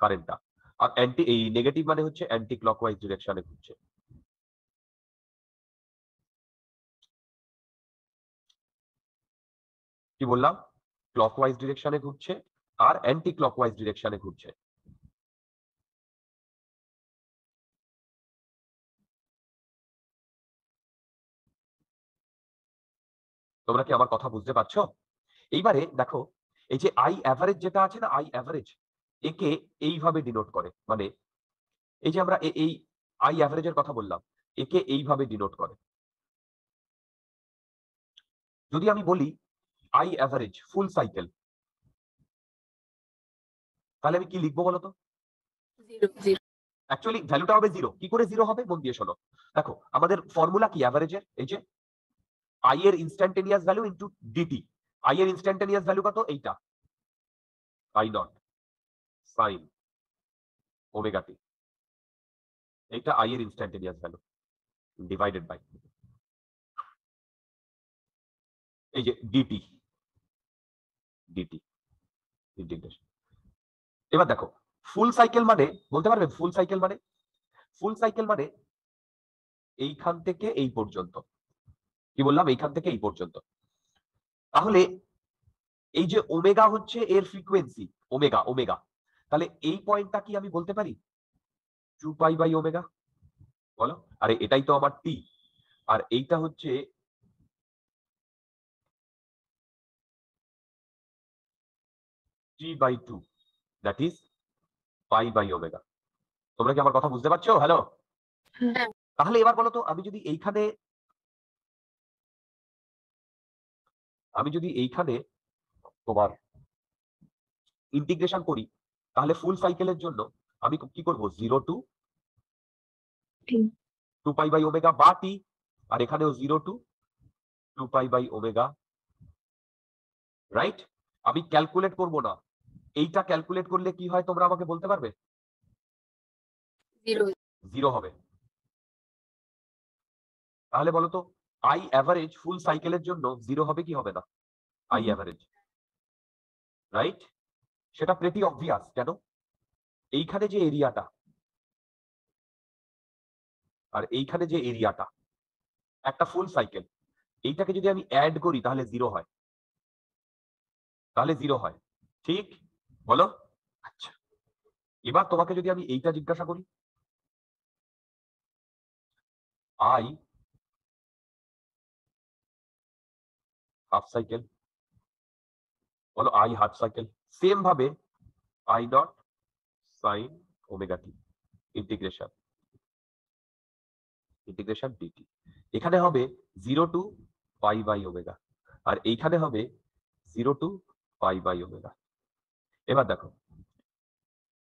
কারেন্টটা, আর এই নেগেটিভ মানে হচ্ছে অ্যান্টি ক্লকওয়াইজ ডিরেকশনে ঘুরছে। কি বললাম? ক্লকওয়াইজ ডিরেকশনে ঘুরছে আর অ্যান্টি ক্লকওয়াইজ ডিরেকশনে ঘুরছে। তোমরা কি আমার কথা বুঝতে পারছো? এইবারে দেখো এই যে আই অ্যাভারেজ যেটা আছে না, আই অ্যাভারেজ একে এইভাবে ডিনোট করে, মানে এই যে আমরা এই আই অ্যাভারেজের কথা বললাম, একে এইভাবে ডিনোট করে। যদি আমি বলি আই অ্যাভারেজ ফুল সাইকেল, তাহলে আমি কি লিখবো বলতো? Zero zero. অ্যাকচুয়ালি ভ্যালুটা হবে জিরো। কি করে জিরো হবে? মন দিয়ে শোনো। দেখো আমাদের ফর্মুলা কি অ্যাভারেজের? এই যে আই এর instantaneous value into DT. I এর ইনস্ট্যান্টেনিয়াস ভ্যালু কত? এইটা I not sine omega T. এইটা আই এর ইনস্ট্যান্টেনিয়াস ভ্যালু ডিভাইডেড বাই এই যে ডিটি ডিটি ইন্টিগ্রেশন। এবার দেখো ফুল সাইকেল মানে বলতে পারবে? ফুল সাইকেল মানে, ফুল সাইকেল মানে এইখান থেকে এই পর্যন্ত। কি বললাম? এইখান থেকে এই পর্যন্ত। তাহলে এই যে ওমেগা হচ্ছে এর ফ্রিকোয়েন্সি, ওমেগা ওমেগা, তাহলে এই পয়েন্টটা কি আমি বলতে পারি 2 পাই বাই ওমেগা? বলো, আরে এটাই তো আমার টি, আর এইটা হচ্ছে T/2, that is pi by omega. তোমরা কি আমার কথা বুঝতে পারছো? হ্যালো। হ্যাঁ। তাহলে এবার বলো তো আমি যদি এইখানে তোমার ইন্টিগ্রেশন করি, তাহলে ফুল সাইকেলের জন্য আমি কি করব? 0 টু 2 পাই বাই ওমেগা বা টি, আর এখানেও 0 to 2 pi by omega, right? আমি ক্যালকুলেট করব না। এইটা ক্যালকুলেট করলে কি হয় তোমরা আমাকে বলতে পারবে? জিরো জিরো হবে। তাহলে বলো তো আই অ্যাভারেজ ফুল সাইকেলের জন্য জিরো হবে কি হবে না? I average, right? সেটা প্রেটি অবভিয়াস। কেন? এইখানে যে এরিয়াটা আর এইখানে যে এরিয়াটা, একটা ফুল সাইকেল, এইটাকে যদি আমি অ্যাড করি তাহলে জিরো হয়, তাহলে জিরো হয়। ঠিক বলো? আচ্ছা, এবার তোমাকে যদি আমি এইটা জিজ্ঞাসা করি, আই হাফ সাইকেল, বলো আই হাফ সাইকেল, সেম ভাবে I not sine omega T integration integration DT. এখানে হবে 0 টু পাই বাই ওমেগা, আর এইখানে হবে 0 টু পাই বাই ওমেগা। এবার দেখো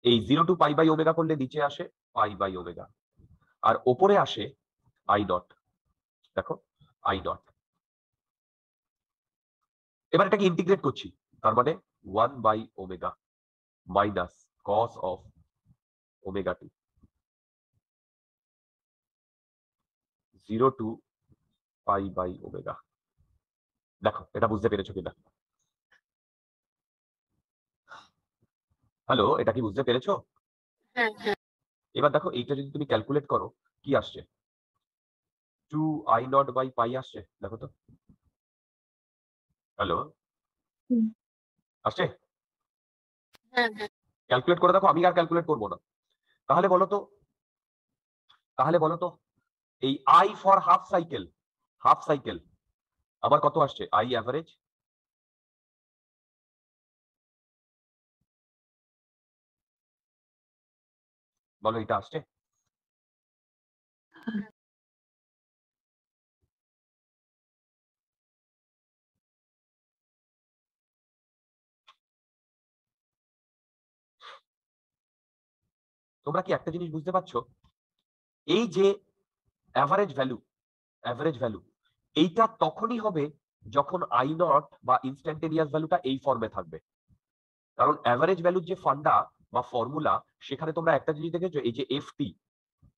এই 0 টু পাই বাই ওমেগা করলে নিচে আসে পাই বাই ওমেগা, আর ওপরে আসে আই নট। দেখো আই নট। এবার এটাকে ইন্টিগ্রেট করছি, তার মানে 1/ওমেগা minus cos of omega t, 0 to pi by omega. দেখো এটা বুঝতে পেরেছো কিনা? হ্যালো, এটা কি বুঝতে পেরেছো? হ্যাঁ হ্যাঁ। এবার দেখো এইটা যদি তুমি ক্যালকুলেট করো কি আসছে? 2I0/পাই আসছে। দেখো তো, হ্যালো, হুম। আসছে? হ্যাঁ হ্যাঁ। ক্যালকুলেট করে দেখো, আমি আর ক্যালকুলেট করবো না। তাহলে বলো তো, তাহলে বলো তো এই I for half cycle, half cycle আমার কত আসছে? আই অ্যাভারেজ বলো, এটা আসছে? তোমরা কি একটা জিনিস বুঝতে পারছো? এই যে অ্যাভারেজ ভ্যালু, অ্যাভারেজ ভ্যালু এইটা তখনই হবে যখন আই নট বা ইনস্ট্যান্টেনিয়াস ভ্যালুটা এই ফর্মে থাকবে। কারণ অ্যাভারেজ ভ্যালুর যে ফান্ডা বা ফর্মুলা, সেখানে তোমরা একটা জিনিস দেখেছো, এই যে এফটি,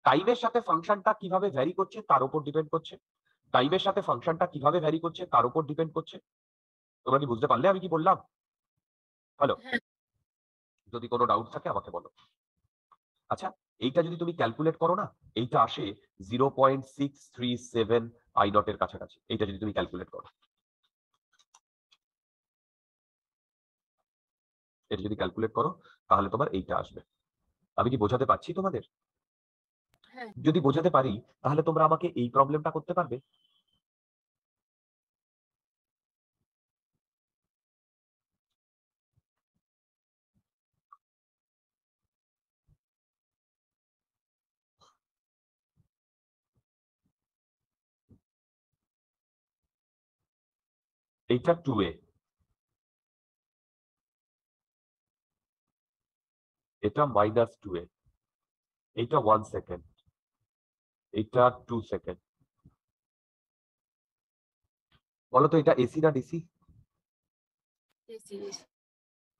টাইমের সাথে ফাংশনটা কিভাবে ভ্যারি করছে তার উপর ডিপেন্ড করছে। টাইমের সাথে ফাংশনটা কিভাবে ভ্যারি করছে তার উপর ডিপেন্ড করছে। তোমরা কি বুঝতে পারলে আমি কি বললাম? হ্যালো, হ্যাঁ। যদি কোনো ডাউট থাকে আমাকে বলো। আচ্ছা, এইটা যদি তুমি ক্যালকুলেট করো না, এইটা আসে 0.637 আই নট এর কাছাকাছি। এইটা যদি তুমি ক্যালকুলেট করো, এটা যদি ক্যালকুলেট করো তাহলে তোমার এইটা আসবে। আমি কি বোঝাতে পারছি তোমাদের? হ্যাঁ। যদি বোঝাতে পারি তাহলে তোমরা আমাকে এই প্রবলেমটা করতে পারবে। এইটা 2a, এটা -2a, এইটা 1 সেকেন্ড, এইটা 2 সেকেন্ড। বলো তো এটা এসি না ডিসি?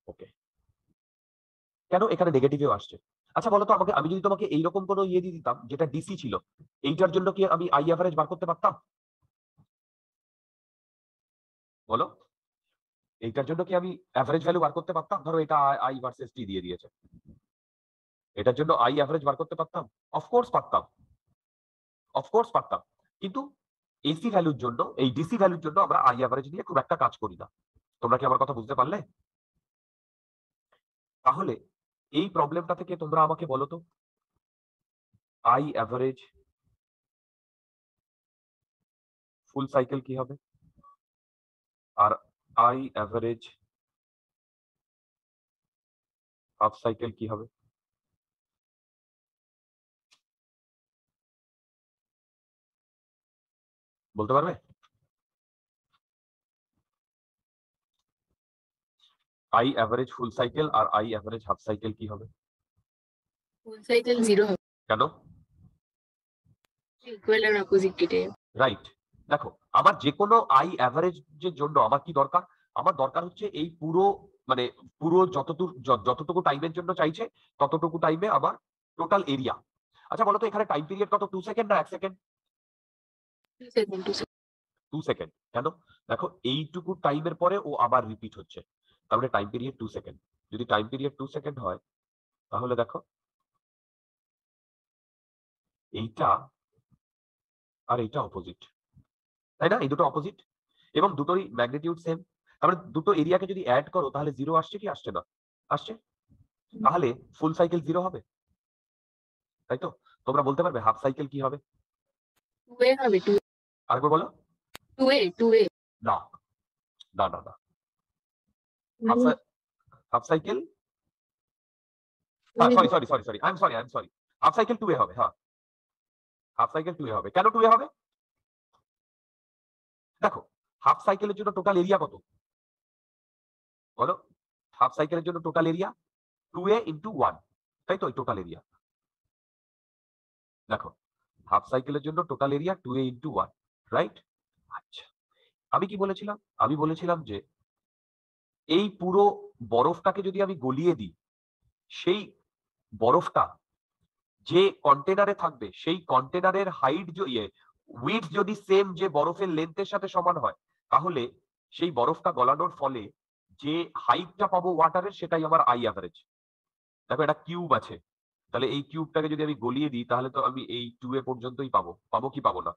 ওকে, কেন এখানে নেগেটিভেও আসছে? আচ্ছা বলো তো আমাকে, আমি যদি তোমাকে এইরকম কোনো ইয়ে দিয়ে দিতাম যেটা ডিসি ছিল, এইটার জন্য কি আমি আই অ্যাভারেজ বার করতে পারতাম? বলো, এইটার জন্য কি আমি অ্যাভারেজ ভ্যালু বার করতে পারতাম? ধরো এটা আই ভার্সেস টি দিয়ে দিয়েছে, এটার জন্য আই অ্যাভারেজ বার করতে পারতাম? অফকোর্স পারতাম, অফকোর্স পারতাম। কিন্তু এসি ভ্যালুর জন্য, এই ডিসি ভ্যালুর জন্য আমরা আই অ্যাভারেজ নিয়ে খুব একটা কাজ করি না। তোমরা কি আমার কথা বুঝতে পারলে? তাহলে এই প্রবলেমটা থেকে তোমরা আমাকে বলো তো, আই অ্যাভারেজ ফুল সাইকেল কি হবে, আর আই অ্যাভারেজ হাফ সাইকেল কি হবে? বলতে পারবে? আই অ্যাভারেজ ফুল সাইকেল আর আই অ্যাভারেজ হাফ সাইকেল কি হবে? ফুল সাইকেল 0 হবে, কেন? ইকুয়াল আর অপোজিট কেটে যাবে। রাইট। দেখো, আমার যে কোনো আই অ্যাভারেজের জন্য আমার কি দরকার? আমার দরকার হচ্ছে এই পুরো, মানে পুরো যতটুকু টাইমের জন্য চাইছে ততটুকু টাইমে আমার টোটাল এরিয়া। আচ্ছা বলো তো এখানে টাইম পিরিয়ড কত, 2 সেকেন্ড না 1 সেকেন্ড? 2 second 2 second. কেন? দেখো এইটুকু টাইমের পরে ও আবার রিপিট হচ্ছে, তার মানে টাইম পিরিয়ড 2 সেকেন্ড। যদি টাইম পিরিয়ড 2 সেকেন্ড হয় তাহলে দেখো এইটা আর এইটা অপোজিট, তাই না? এই দুটো অপোজিট এবং দুটোরই ম্যাগনিটিউড সেম। তার মানে দুটো এরিয়াকে যদি অ্যাড করো তাহলে 0 আসছে কি আসছে না? আসছে। তাহলে ফুল সাইকেল 0 হবে, তাই তো? তোমরা বলতে পারবে হাফ সাইকেল কি হবে? 2a হবে, 2 আরেকবার বলো। 2a না না না না, half cycle, sorry sorry sorry sorry, I am sorry, half cycle 2a হবে। হ্যাঁ, হাফ সাইকেল 2a হবে। কেন 2a হবে? দেখো, হাফ সাইকেলের জন্য টোটাল এরিয়া কত বলো? হাফ সাইকেলের জন্য টোটাল এরিয়া 2a ইন্টু 1, তাই তো? টোটাল এরিয়া দেখো, হাফ সাইকেলের জন্য total area 2a into 1, right? আচ্ছা, আমি কি বলেছিলাম? আমি বলেছিলাম যে এই পুরো বরফটাকে যদি আমি গলিয়ে দিই, সেই বরফটা যে কন্টেনারে থাকবে সেই কন্টেনারের হাইট উইডথ যদি সেম যে বরফের লেন্থের সাথে সমান হয়, তাহলে সেই বরফটা গলানোর ফলে যে হাইটটা পাবো ওয়াটারের, সেটাই আমার আই অ্যাভারেজ। দেখো এটা কিউব আছে, তাহলে এই কিউবটাকে যদি আমি গলিয়ে দিই তাহলে তো আমি এই 2a পর্যন্তই পাবো। পাবো কি পাবো না?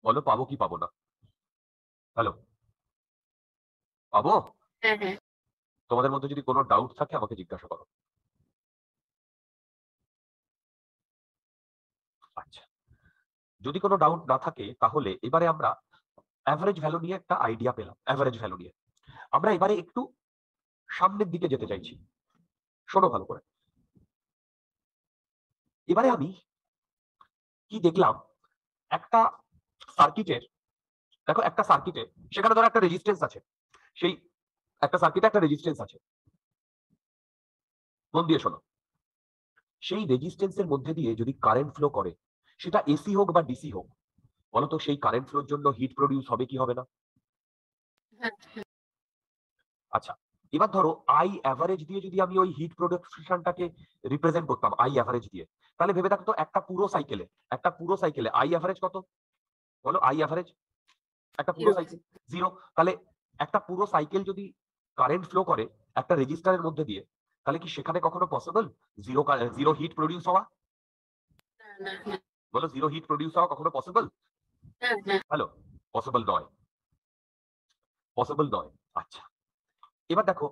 বলো, পাবো কি পাবো না? হ্যালো, পাবো? হ্যাঁ হ্যাঁ। তোমাদের মধ্যে যদি কোনো ডাউট থাকে আমাকে জিজ্ঞাসা করো। আচ্ছা, যদি কোনো ডাউট না থাকে তাহলে এবারে আমরা অ্যাভারেজ ভ্যালু নিয়ে একটা আইডিয়া পেলাম। অ্যাভারেজ ভ্যালু নিয়ে আমরা এবারে একটু সামনের দিকে যেতে চাইছি। শোনো ভালো করে। এবারে আমি কি দেখলাম, একটা সার্কিটের, দেখো একটা সার্কিটে সেখানে ধরো একটা রেজিস্ট্যান্স আছে, সেই একটা সার্কিটে একটা রেজিস্ট্যান্স আছে। মন দিয়ে শোনো, সেই রেজিস্ট্যান্সের মধ্যে দিয়ে যদি কারেন্ট ফ্লো করে, সেটা এসি হোক বা ডিসি হোক, বলতো সেই কারেন্ট ফ্লোর জন্য হিট প্রডিউস হবে কি হবে না? হ্যাঁ আচ্ছা, এবার ধরো আই অ্যাভারেজ দিয়ে যদি আমি ওই হিট প্রোডাকশনটাকে রিপ্রেজেন্ট করতাম আই অ্যাভারেজ দিয়ে, তাহলে ভেবে দেখো তো একটা পুরো সাইকেলে আই অ্যাভারেজ কত? বলো আই অ্যাভারেজ একটা পুরো 0 সাইকেল 0। তাহলে একটা পুরো সাইকেল যদি কারেন্ট ফ্লো করে একটা রেজিস্টারের মধ্যে দিয়ে, তাহলে কি সেখানে কখনো possible zero zero heat produce হওয়া? না না বলো জিরো হিট প্রডিউস হওয়া কখনো পসিবল? না না হ্যালো, পসিবল নয়, পসিবল নয়। আচ্ছা, এবার দেখো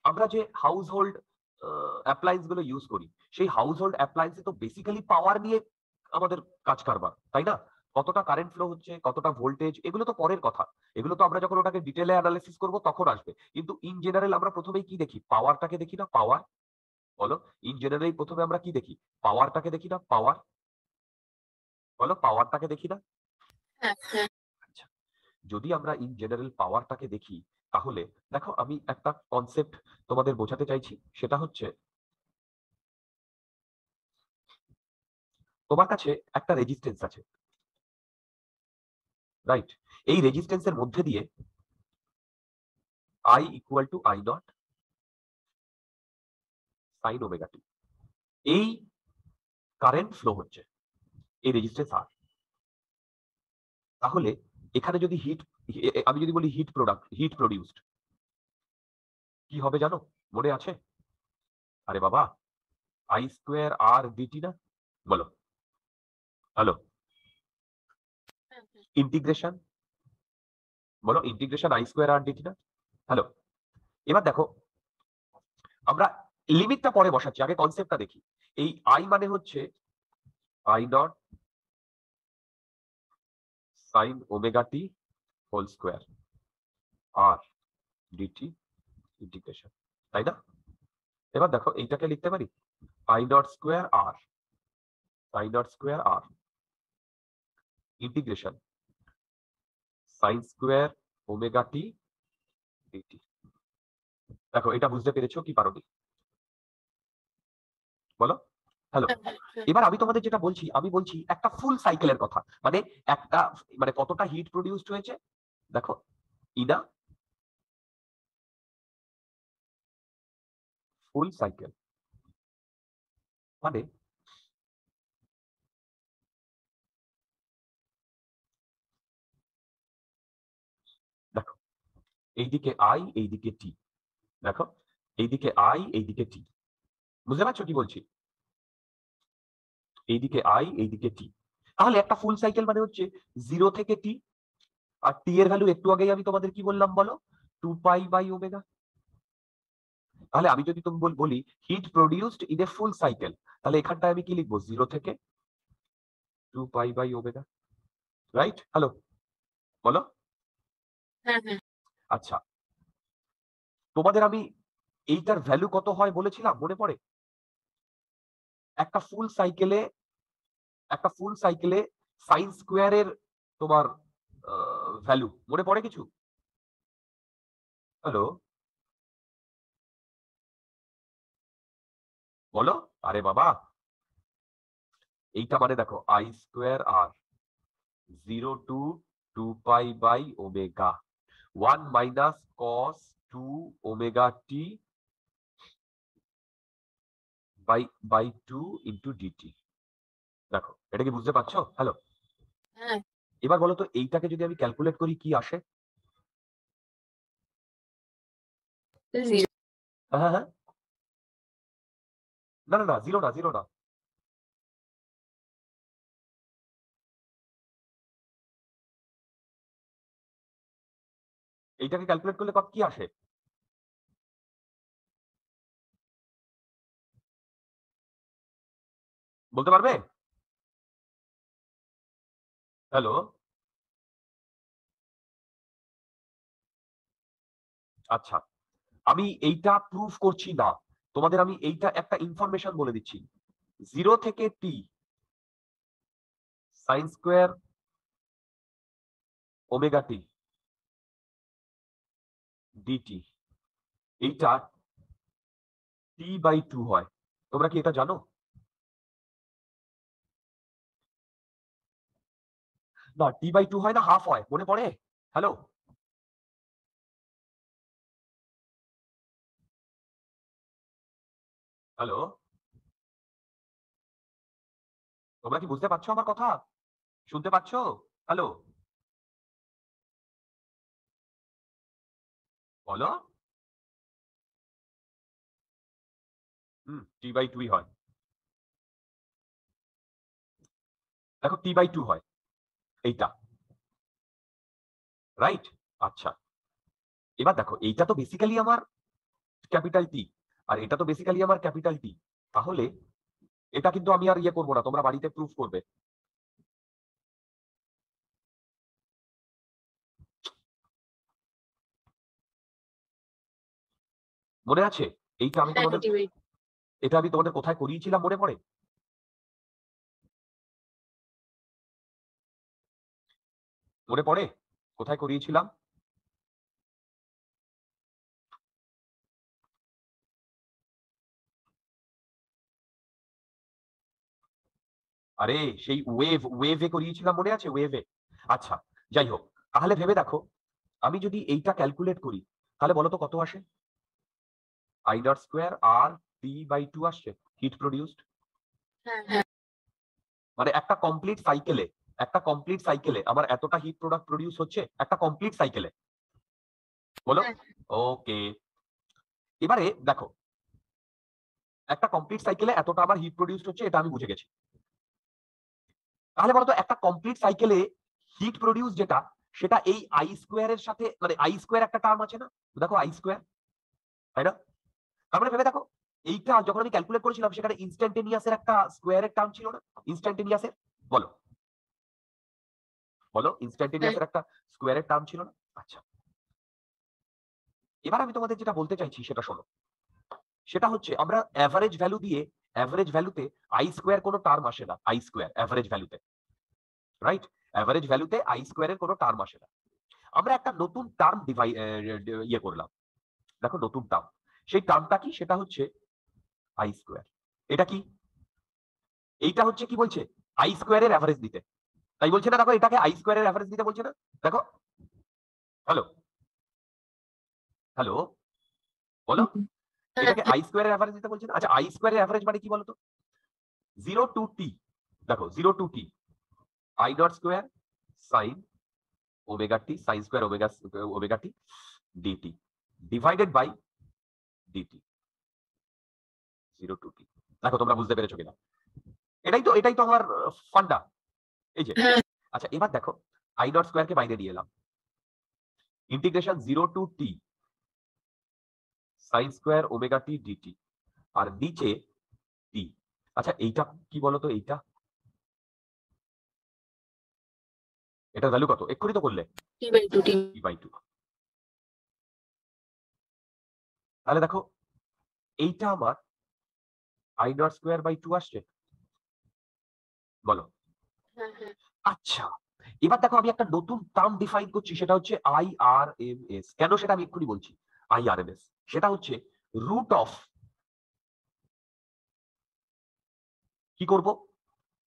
আমরা যে হাউস হোল্ড অ্যাপ্লায়েন্স গুলো ইউজ করি, সেই হাউস হোল্ড অ্যাপ্লায়েন্সে তো বেসিক্যালি পাওয়ার নিয়ে আমাদের কাজ কারবার, তাই না? কতটা কারেন্ট ফ্লো হচ্ছে, কতটা ভোল্টেজ, এগুলো তো পরের কথা। এগুলো তো আমরা যখন ওটাকে ডিটেলে অ্যানালাইসিস করব তখন আসবে। কিন্তু ইন জেনারেল আমরা প্রথমেই কি দেখি? পাওয়ারটাকে দেখি না? পাওয়ার, বলো ইন জেনারেল প্রথমে আমরা কি দেখি? পাওয়ারটাকে দেখি না? পাওয়ার, বলো পাওয়ারটাকে দেখি না? হ্যাঁ হ্যাঁ আচ্ছা, যদি আমরা ইন জেনারেল পাওয়ারটাকে দেখি, তাহলে দেখো আমি একটা কনসেপ্ট তোমাদের বোঝাতে চাইছি, সেটা হচ্ছে তোমার কাছে একটা রেজিস্ট্যান্স আছে, রাইট? এই রেজিস্ট্যান্সের মধ্যে দিয়ে I equal to I not sine omega t এই কারেন্ট ফ্লো হচ্ছে এই রেজিস্ট্যান্স আর। তাহলে এখানে যদি আমি যদি বলি হিট প্রডিউসড, কি হবে জানো? মনে আছে? আরে বাবা, আই স্কোয়ার আর ডিটি না? বলো, হ্যালো, ইন্টিগ্রেশন, বলো integration I square R DT না? হ্যালো, এবার দেখো আমরা লিমিটটা পরে বসাচ্ছি, আগে কনসেপ্টটা দেখি। এই আই মানে হচ্ছে I not sine omega T whole square R DT integration, তাই না? এবার দেখো এইটাকে লিখতে পারি I naught square R, I naught square R integration sine square omega T DT. দেখো এটা বুঝতে পেরেছো কি পারোনি? বলো, হ্যালো। এবার আমি তোমাদের যেটা বলছি, আমি বলছি একটা ফুল সাইকেলের কথা, মানে একটা, মানে কতটা হিট প্রডিউসড হয়েছে দেখো, ইনা ফুল সাইকেল মানে দেখো এইদিকে আই এইদিকে টি, দেখো এইদিকে আই এইদিকে টি, বুঝতে পারছো কি বলছি? এইদিকে আই এইদিকে টি, তাহলে একটা ফুল সাইকেল মানে হচ্ছে 0 থেকে টি। আর টি এর ভ্যালু একটু আগেই আমি তোমাদের কি বললাম বলো? 2 পাই বাই ওমেগা। তাহলে আমি যদি তুমি বলি heat produced in a full cycle, তাহলে এখানটায় আমি কি লিখবো? 0 থেকে 2 pi by omega, right? Hello, বলো। হ্যাঁ হ্যাঁ আচ্ছা, তোমাদের আমি এইটার ভ্যালু কত হয় বলেছিলাম, মনে পড়ে? একটা ফুল সাইকেলে, একটা ফুল সাইকেলে সাইন স্কোয়ারের তোমার ভ্যালু মনে পড়ে কিছু? হ্যালো, বলো। আরে বাবা, এইটা মানে দেখো I square R 0 to 2 pi by omega 1 - cos 2 omega T by 2 into DT. দেখো এটা কি বুঝতে পারছো? হ্যালো, হ্যাঁ এবার বলো তো এইটাকে যদি আমি ক্যালকুলেট করি কি আসে? 0 হ্যাঁ হ্যাঁ হ্যাঁ। না না না, জিরো না, জিরো না। এইটাকে ক্যালকুলেট করলে কত কি আসে বলতে পারবে? হ্যালো, আচ্ছা, আমি এইটা প্রুফ করছি না, তোমাদের আমি এইটা একটা ইনফরমেশন বলে দিচ্ছি। 0 থেকে টি সাইন স্কোয়ার ওমেগা টি ডিটি, এইটা টি/2 হয়। তোমরা কি এটা জানো? না, টি/2 হয় না, হাফ হয়, মনে পড়ে? হ্যালো, হ্যালো, তোমরা কি বুঝতে পারছো আমার কথা? শুনতে পাচ্ছো? হ্যালো, বলো। T/2 হয়। দেখো T/2 হয় এইটা, রাইট? আচ্ছা, এবার দেখো এইটা তো বেসিক্যালি আমার ক্যাপিটাল টি, আর এটা তো বেসিক্যালি আমার ক্যাপিটাল টি। তাহলে এটা কিন্তু আমি আর ইয়ে করবো না, তোমরা বাড়িতে প্রুফ করবে। মনে আছে? এইটা আমি হ্যাঁ তোমাদের, ডিভাইড। এটা আমি তোমাদের কোথায় করিয়েছিলাম মনে পড়ে? মনে পড়ে কোথায় করিয়েছিলাম? আরে সেই ওয়েভে করিয়েছিলাম, মনে আছে? ওয়েভে। আচ্ছা, যাই হোক, তাহলে ভেবে দেখো, আমি যদি এইটা ক্যালকুলেট করি তাহলে বলো তো কত আসে? I0² আর T/2 আসছে হিট প্রডিউসড। হ্যাঁ হ্যাঁ মানে একটা কমপ্লিট সাইকেলে আমার এতটা হিট প্রোডাক্ট প্রডিউস হচ্ছে, একটা কমপ্লিট সাইকেলে, বলো। হ্যাঁ। ওকে, এবারে দেখো, একটা কমপ্লিট সাইকেলে এতটা আমার হিট প্রডিউস হচ্ছে, এটা আমি বুঝে গেছি। তাহলে বলতো একটা কমপ্লিট সাইকেলে হিট প্রডিউস যেটা, সেটা এই I² এর সাথে, মানে I² একটা টার্ম আছে না, দেখো I², তাই না? তার মানে ভেবে দেখো, এইটা যখন আমি ক্যালকুলেট করেছিলাম সেখানে ইনস্ট্যান্টেনিয়াস এর একটা স্কোয়ারের টার্ম ছিল না? ইনস্ট্যান্টেনিয়াস এর, বলো বলো, ইনস্ট্যান্টেনিয়াস হ্যাঁ। এর একটা স্কোয়ারের টার্ম ছিল না? আচ্ছা, এবার আমি তোমাদের যেটা বলতে চাইছি সেটা শোনো। সেটা হচ্ছে আমরা অ্যাভারেজ ভ্যালু দিয়ে, অ্যাভারেজ ভ্যালুতে I² কোনো টার্ম আসে না, I² অ্যাভারেজ ভ্যালুতে, রাইট? অ্যাভারেজ ভ্যালুতে I² এর কোনো টার্ম আসে না। আমরা একটা নতুন টার্ম ইয়ে করলাম, দেখো নতুন টার্ম, সেই টার্মটা কি? সেটা হচ্ছে I²। এটা কি? এইটা হচ্ছে কি বলছে? I² এর অ্যাভারেজ দিতে, তাই বলছে না? দেখো এটাকে I² এর অ্যাভারেজ দিতে বলছে না? দেখো, হ্যালো হ্যালো, বলো, এটাকে I² এর অ্যাভারেজ দিতে বলছে না? আচ্ছা, I² এর অ্যাভারেজ মানে কি বলতো? 0 to t, দেখো 0 to t I0² sin omega T, sin² omega T DT divided by DT, 0 to t। দেখো তোমরা বুঝতে পেরেছো কিনা? এটাই তো আমার ফান্ডা, এই যে। হ্যাঁ। আচ্ছা, এবার দেখো I0² কে বাইরে নিয়ে এলাম, integration 0 to t sin² omega T dt, আর নিচে টি। আচ্ছা, এইটা কি বলতো? এইটা, এটার ভ্যালু কত? এক্ষুনি তো করলে, T/2 T/2। তাহলে দেখো এইটা আমার I0²/2 আসছে, বলো। হ্যাঁ হ্যাঁ আচ্ছা, এবার দেখো আমি একটা নতুন টার্ম ডিফাইন করছি, সেটা হচ্ছে IRMS। কেন সেটা আমি এক্ষুনি বলছি। IRMS সেটা হচ্ছে রুট অফ, কি করব?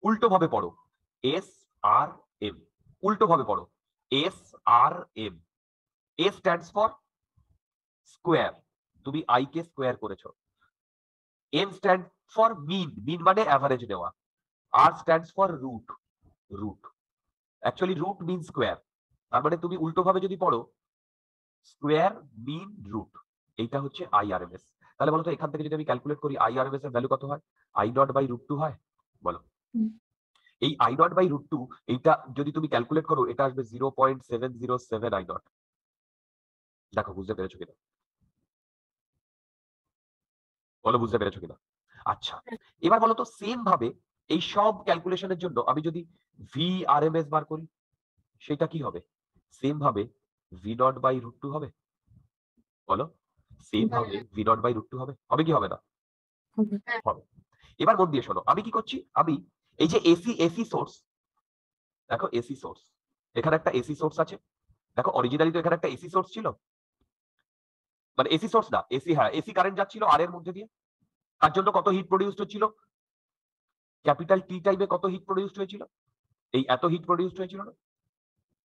উল্টো ভাবে পড়ো, SRM, উল্টো ভাবে পড়ো, SRM। এ স্ট্যান্ডস ফর স্কোয়ার, তুমি আই কে স্কোয়ার করেছো। M stand for mean, mean মানে অ্যাভারেজ নেওয়া। R stands for root, root, actually root mean square. তার মানে তুমি উল্টো ভাবে যদি পড়ো, স্কোয়ার মিন রুট, এইটা হচ্ছে IRMS। তাহলে বলো তো এখান থেকে যদি আমি ক্যালকুলেট করি IRMS এর ভ্যালু কত হয়? I0/√2 হয়, বলো। হুম। এই I0/√2, এইটা যদি তুমি ক্যালকুলেট করো এটা আসবে 0.707 I0। দেখো বুঝতে পেরেছো কিনা, বলো বুঝতে পেরেছো কিনা? আচ্ছা, এবার বলো তো সেম ভাবে এই সব ক্যালকুলেশনের জন্য আমি যদি VRMS বার করি, সেটা কি হবে? সেম ভাবে V0/√2 হবে, বলো। সেম ভাবে V0/√2 হবে, হবে কি হবে না? হ্যাঁ। হবে। এবার মন দিয়ে শোনো, আমি কি করছি, আমি এই যে এসি সোর্স, দেখো এসি সোর্স, এখানে একটা এসি সোর্স আছে। দেখো অরিজিনালি তো এখানে একটা এসি সোর্স ছিল, মানে এসি সোর্স না, এসি, হ্যাঁ এসি কারেন্ট যাচ্ছিল আর এর মধ্যে দিয়ে। তার জন্য কত হিট প্রডিউসড হচ্ছিল? ক্যাপিটাল টি টাইমে কত হিট প্রডিউসড হয়েছিল? এই এত হিট প্রডিউসড হয়েছিল না?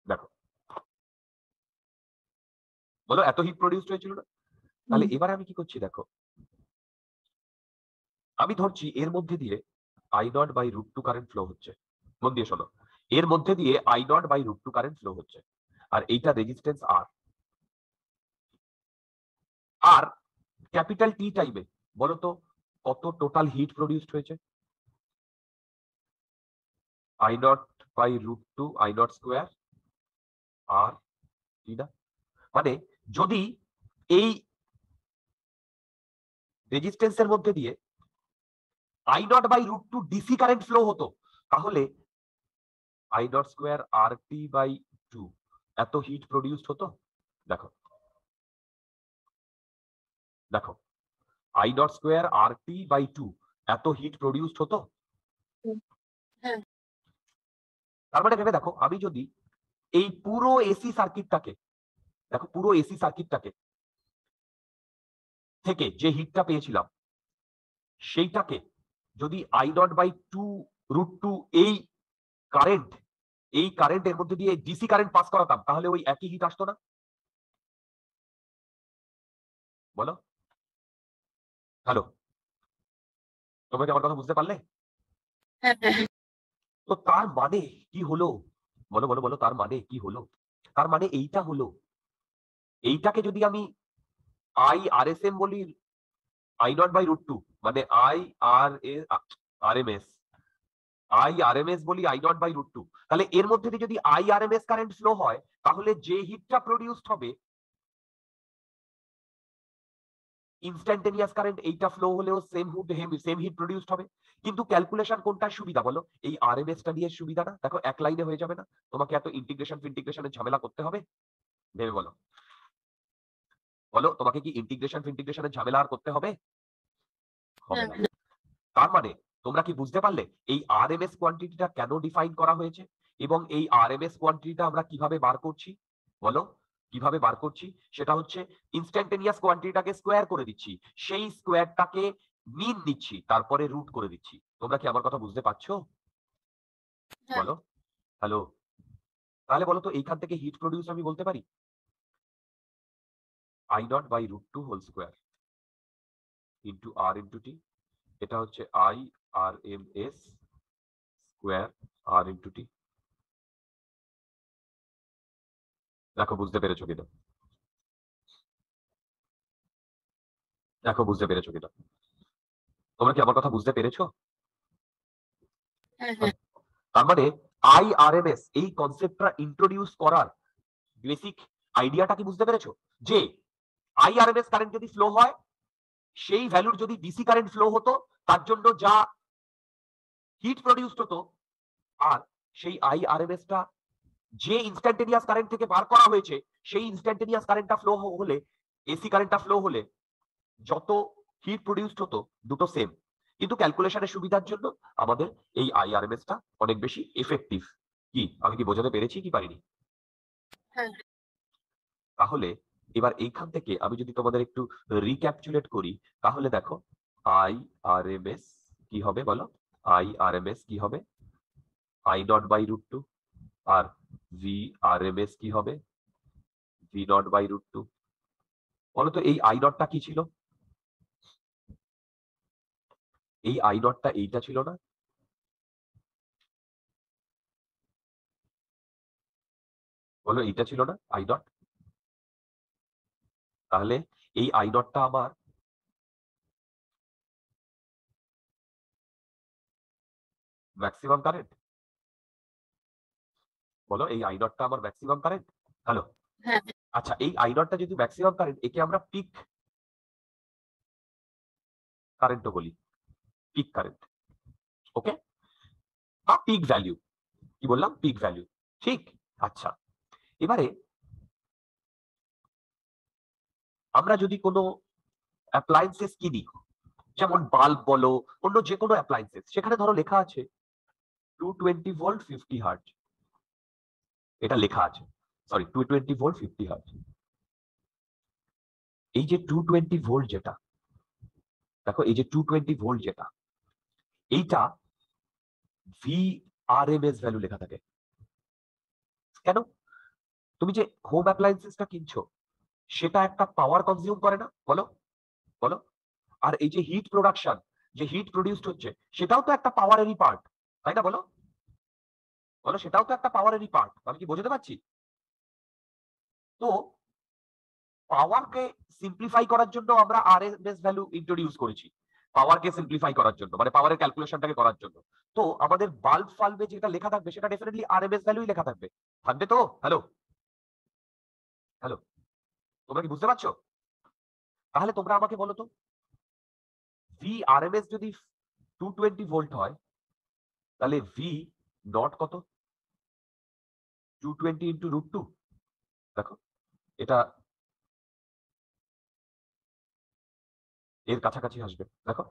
দেখো, বলো এত হিট প্রডিউসড হয়েছিল না? তাহলে এবার আমি কি করছি দেখো, আমি ধরছি এর মধ্যে দিয়ে I0 বাই √2 কারেন্ট ফ্লো হচ্ছে। মন দিয়ে শোনো, এর মধ্যে দিয়ে I0 বাই √2 কারেন্ট ফ্লো হচ্ছে, আর এইটা রেজিস্ট্যান্স R। আর ক্যাপিটাল টি টাইমে বলতো কত টোটাল হিট প্রডিউসড হয়েছে? I0 বাই √2 I0 স্কোয়ার আর টি না। মানে যদি এই রেজিস্ট্যান্সের মধ্যে দিয়ে I0 by √2 DC current flow হতো, তাহলে I0 square R T by 2 এত হিট প্রডিউসড হতো। দেখো দেখো I0 square R T by 2 এত হিট প্রডিউসড হতো। হ্যাঁ। তার মানে ভেবে দেখো, আমি যদি এই পুরো এসি সার্কিটটাকে, দেখো পুরো এসি সার্কিটটাকে থেকে যে হিটটা পেয়েছিলাম সেইটাকে যদি I0 বাই 2 এই কারেন্টের মধ্যে দিয়ে ডিসি কারেন্ট পাস করাতাম, তাহলে ওই একই হিট আসতো না? বলো। হ্যালো, তোমরা কি আমার কথা বুঝতে পারলে? হ্যাঁ, হ্যাঁ, তো তার মানে কি হলো? বলো বলো বলো, তার মানে কি হলো? তার মানে এইটা হলো, এইটাকে যদি আমি IRSM বলি, I0 বাই √2, মানে IRMS বলি I0 বাই √2, তাহলে এর মধ্যে দিয়ে যদি IRMS কারেন্ট ফ্লো হয়, তাহলে যে হিটটা প্রডিউসড হবে ইনস্ট্যান্টেনিয়াস কারেন্ট, এইটা ফ্লো হলেও সেম হিট প্রডিউসড হবে। কিন্তু ক্যালকুলেশন কোনটার সুবিধা বলো? এই আরএমএস টা দিয়ে সুবিধা না? দেখো এক লাইনে হয়ে যাবে না, তোমাকে এত ইন্টিগ্রেশনের ঝামেলা করতে হবে? ভেবে বলো, বলো তোমাকে কি ইন্টিগ্রেশনের ঝামেলা আর করতে হবে? হবে না। তার মানে তোমরা কি বুঝতে পারলে এই আরএমএস কোয়ান্টিটিটা কেন ডিফাইন করা হয়েছে, এবং এই আরএমএস কোয়ান্টিটিটা আমরা কিভাবে বার করছি? বলো কিভাবে বার করছি? সেটা হচ্ছে ইনস্ট্যান্টেনিয়াস কোয়ান্টিটিটাকে স্কোয়ার করে দিচ্ছি, সেই স্কোয়ারটাকে মিন নিচ্ছি, তারপরে রুট করে দিচ্ছি। তোমরা কি আমার কথা বুঝতে পারছো? হ্যাঁ। বলো। হ্যালো, তাহলে বলো তো এইখান থেকে হিট প্রডিউস আমি বলতে পারি I0 by √2 whole square into R into t. এটা হচ্ছে IRMS square R into t. দেখো বুঝতে পেরেছো কিনা? দেখো বুঝতে পেরেছো কিনা? তোমরা কি আমার কথা বুঝতে পেরেছো? হ্যাঁ, হ্যাঁ, তার মানে IRMS এই কনসেপ্টটা ইন্ট্রোডিউস করার বেসিক আইডিয়াটা কি বুঝতে পেরেছো? যে IRMS কারেন্ট যদি ফ্লো হয়, সেই ভ্যালুর যদি ডিসি কারেন্ট ফ্লো হতো, তার জন্য যা হিট প্রডিউসড হতো, আর সেই IRMS টা যে ইনস্ট্যান্টেনিয়াস কারেন্ট থেকে বার করা হয়েছে, সেই ইনস্ট্যান্টেনিয়াস কারেন্টটা ফ্লো হলে, এসি কারেন্টটা ফ্লো হলে যত হিট প্রডিউসড হতো, দুটো সেম। কিন্তু ক্যালকুলেশনের সুবিধার জন্য আমাদের এই IRMS টা অনেক বেশি এফেক্টিভ। কি আমি কি বোঝাতে পেরেছি কি পারিনি? হ্যাঁ। তাহলে এবার এইখান থেকে আমি যদি তোমাদের একটু রিক্যাপচুলেট করি, তাহলে দেখো IRMS কি হবে বলো? IRMS কি হবে? I0 by √2। আর VRMS কি হবে? V0 by √2। বলো তো এই I0 টা কি ছিল? এই I0 টা এইটা ছিল না? বলো এইটা ছিল না I0? তাহলে এই I0 টা আমার ম্যাক্সিমাম কারেন্ট। বলো এই I0 টা আমার ম্যাক্সিমাম কারেন্ট। হ্যালো, হ্যাঁ। আচ্ছা এই I0 টা যদি ম্যাক্সিমাম কারেন্ট, একে আমরা পিক কারেন্টও বলি, পিক কারেন্ট। ওকে, বা পিক ভ্যালু। কি বললাম? Pick value. ঠিক। আচ্ছা, এবারে আমরা যদি কোনো অ্যাপ্লায়েন্সেস কিনি, যেমন বাল্ব বলো, অন্য যে কোনো অ্যাপ্লায়েন্সেস, সেখানে ধরো লেখা আছে 220 ভোল্ট 50 হার্জ, এটা লেখা আছে, সরি 220 ভোল্ট 50 হার্জ। এই যে 220 ভোল্ট যেটা, দেখো এই যে 220 ভোল্ট যেটা, এইটা VRMS ভ্যালু লেখা থাকে। কেন? তুমি যে হোম অ্যাপ্লায়েন্সেসটা কিনছো, সেটা একটা পাওয়ার কনজিউম করে না? বলো বলো। আর এই যে হিট প্রোডাকশন, যে হিট প্রডিউসড হচ্ছে সেটাও তো একটা পাওয়ারেরই পার্ট, তাই না? বলো বলো, সেটাও তো একটা পাওয়ারেরই পার্ট। আমি কি বোঝাতে পারছি? তো পাওয়ারকে সিম্পলিফাই করার জন্য আমরা আরএমএস ভ্যালু ইন্ট্রোডিউস করেছি, পাওয়ারকে সিম্পলিফাই করার জন্য, মানে পাওয়ারের ক্যালকুলেশনটাকে করার জন্য। তো আমাদের বাল্ব ফাল্বে যেটা লেখা থাকবে সেটা ডেফিনেটলি আরএমএস ভ্যালুই লেখা থাকবে, থাকবে তো? হ্যালো হ্যালো, তোমরা কি বুঝতে পারছো? তাহলে তোমরা আমাকে বলো তো, ভি আরএমএস যদি 220 ভোল্ট হয়, তাহলে ভি নট কত? 220 ইন্টু √2। দেখো, এটা এর কাছাকাছি আসবে। দেখো,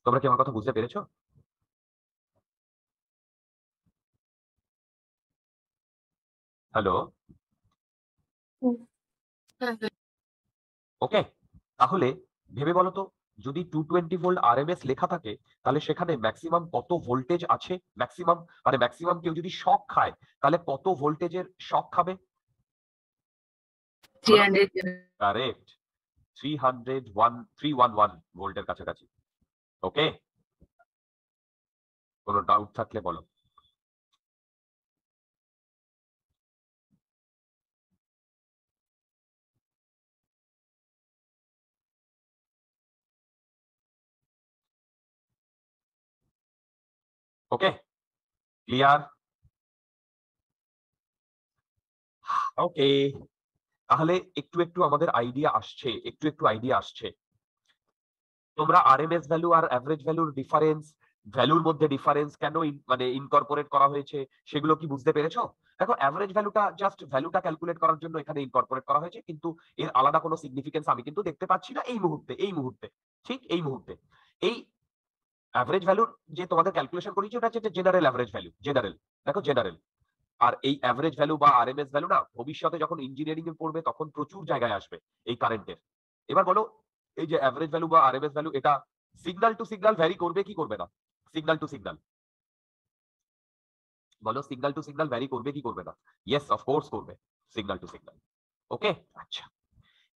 তোমরা কি আমার কথা বুঝতে পেরেছো? হ্যালো, হ্যাঁ, হ্যাঁ। ওকে। তাহলে ভেবে বলো তো, যদি 220 ভোল্ট আরএমএস লেখা থাকে, তাহলে সেখানে ম্যাক্সিমাম কত ভোল্টেজ আছে? ম্যাক্সিমাম মানে ম্যাক্সিমাম কেউ যদি শক খায় তাহলে কত ভোল্টেজের শক খাবে? 300। কারেক্ট, 311 ভোল্টের কাছাকাছি। ওকে, কোনো ডাউট থাকলে বলো। ওকে, ক্লিয়ার? ওকে, তাহলে একটু একটু আমাদের আইডিয়া আসছে, একটু একটু আইডিয়া আসছে। তোমরা আরএমএস ভ্যালু আর অ্যাভারেজ ভ্যালুর ডিফারেন্স, ভ্যালুর মধ্যে ডিফারেন্স কেন মানে ইনকর্পোরেট করা হয়েছে সেগুলো কি বুঝতে পেরেছো? দেখো, অ্যাভারেজ ভ্যালুটা জাস্ট ভ্যালুটা ক্যালকুলেট করার জন্য এখানে ইনকর্পোরেট করা হয়েছে, কিন্তু এর আলাদা কোনো সিগনিফিকেন্স আমি কিন্তু দেখতে পাচ্ছি না এই মুহূর্তে, এই মুহূর্তে, ঠিক এই মুহূর্তে। এই অ্যাভারেজ ভ্যালুর যে তোমাদের ক্যালকুলেশন করেছি ওটা হচ্ছে জেনারেল অ্যাভারেজ ভ্যালু, জেনারেল। দেখো, জেনারেল। আর এই অ্যাভারেজ ভ্যালু বা আরএমএস ভ্যালু না ভবিষ্যতে যখন ইঞ্জিনিয়ারিং এ পড়বে তখন প্রচুর জায়গায় আসবে এই কারেন্টের। এবার বলো, এই যে অ্যাভারেজ ভ্যালু বা আরএমএস ভ্যালু, এটা সিগন্যাল টু সিগন্যাল ভ্যারি করবে কি করবে না? সিগন্যাল টু সিগন্যাল, বলো, সিগন্যাল টু সিগন্যাল ভ্যারি করবে কি করবে না? ইয়েস, অফকোর্স করবে, সিগন্যাল টু সিগন্যাল। ওকে, আচ্ছা।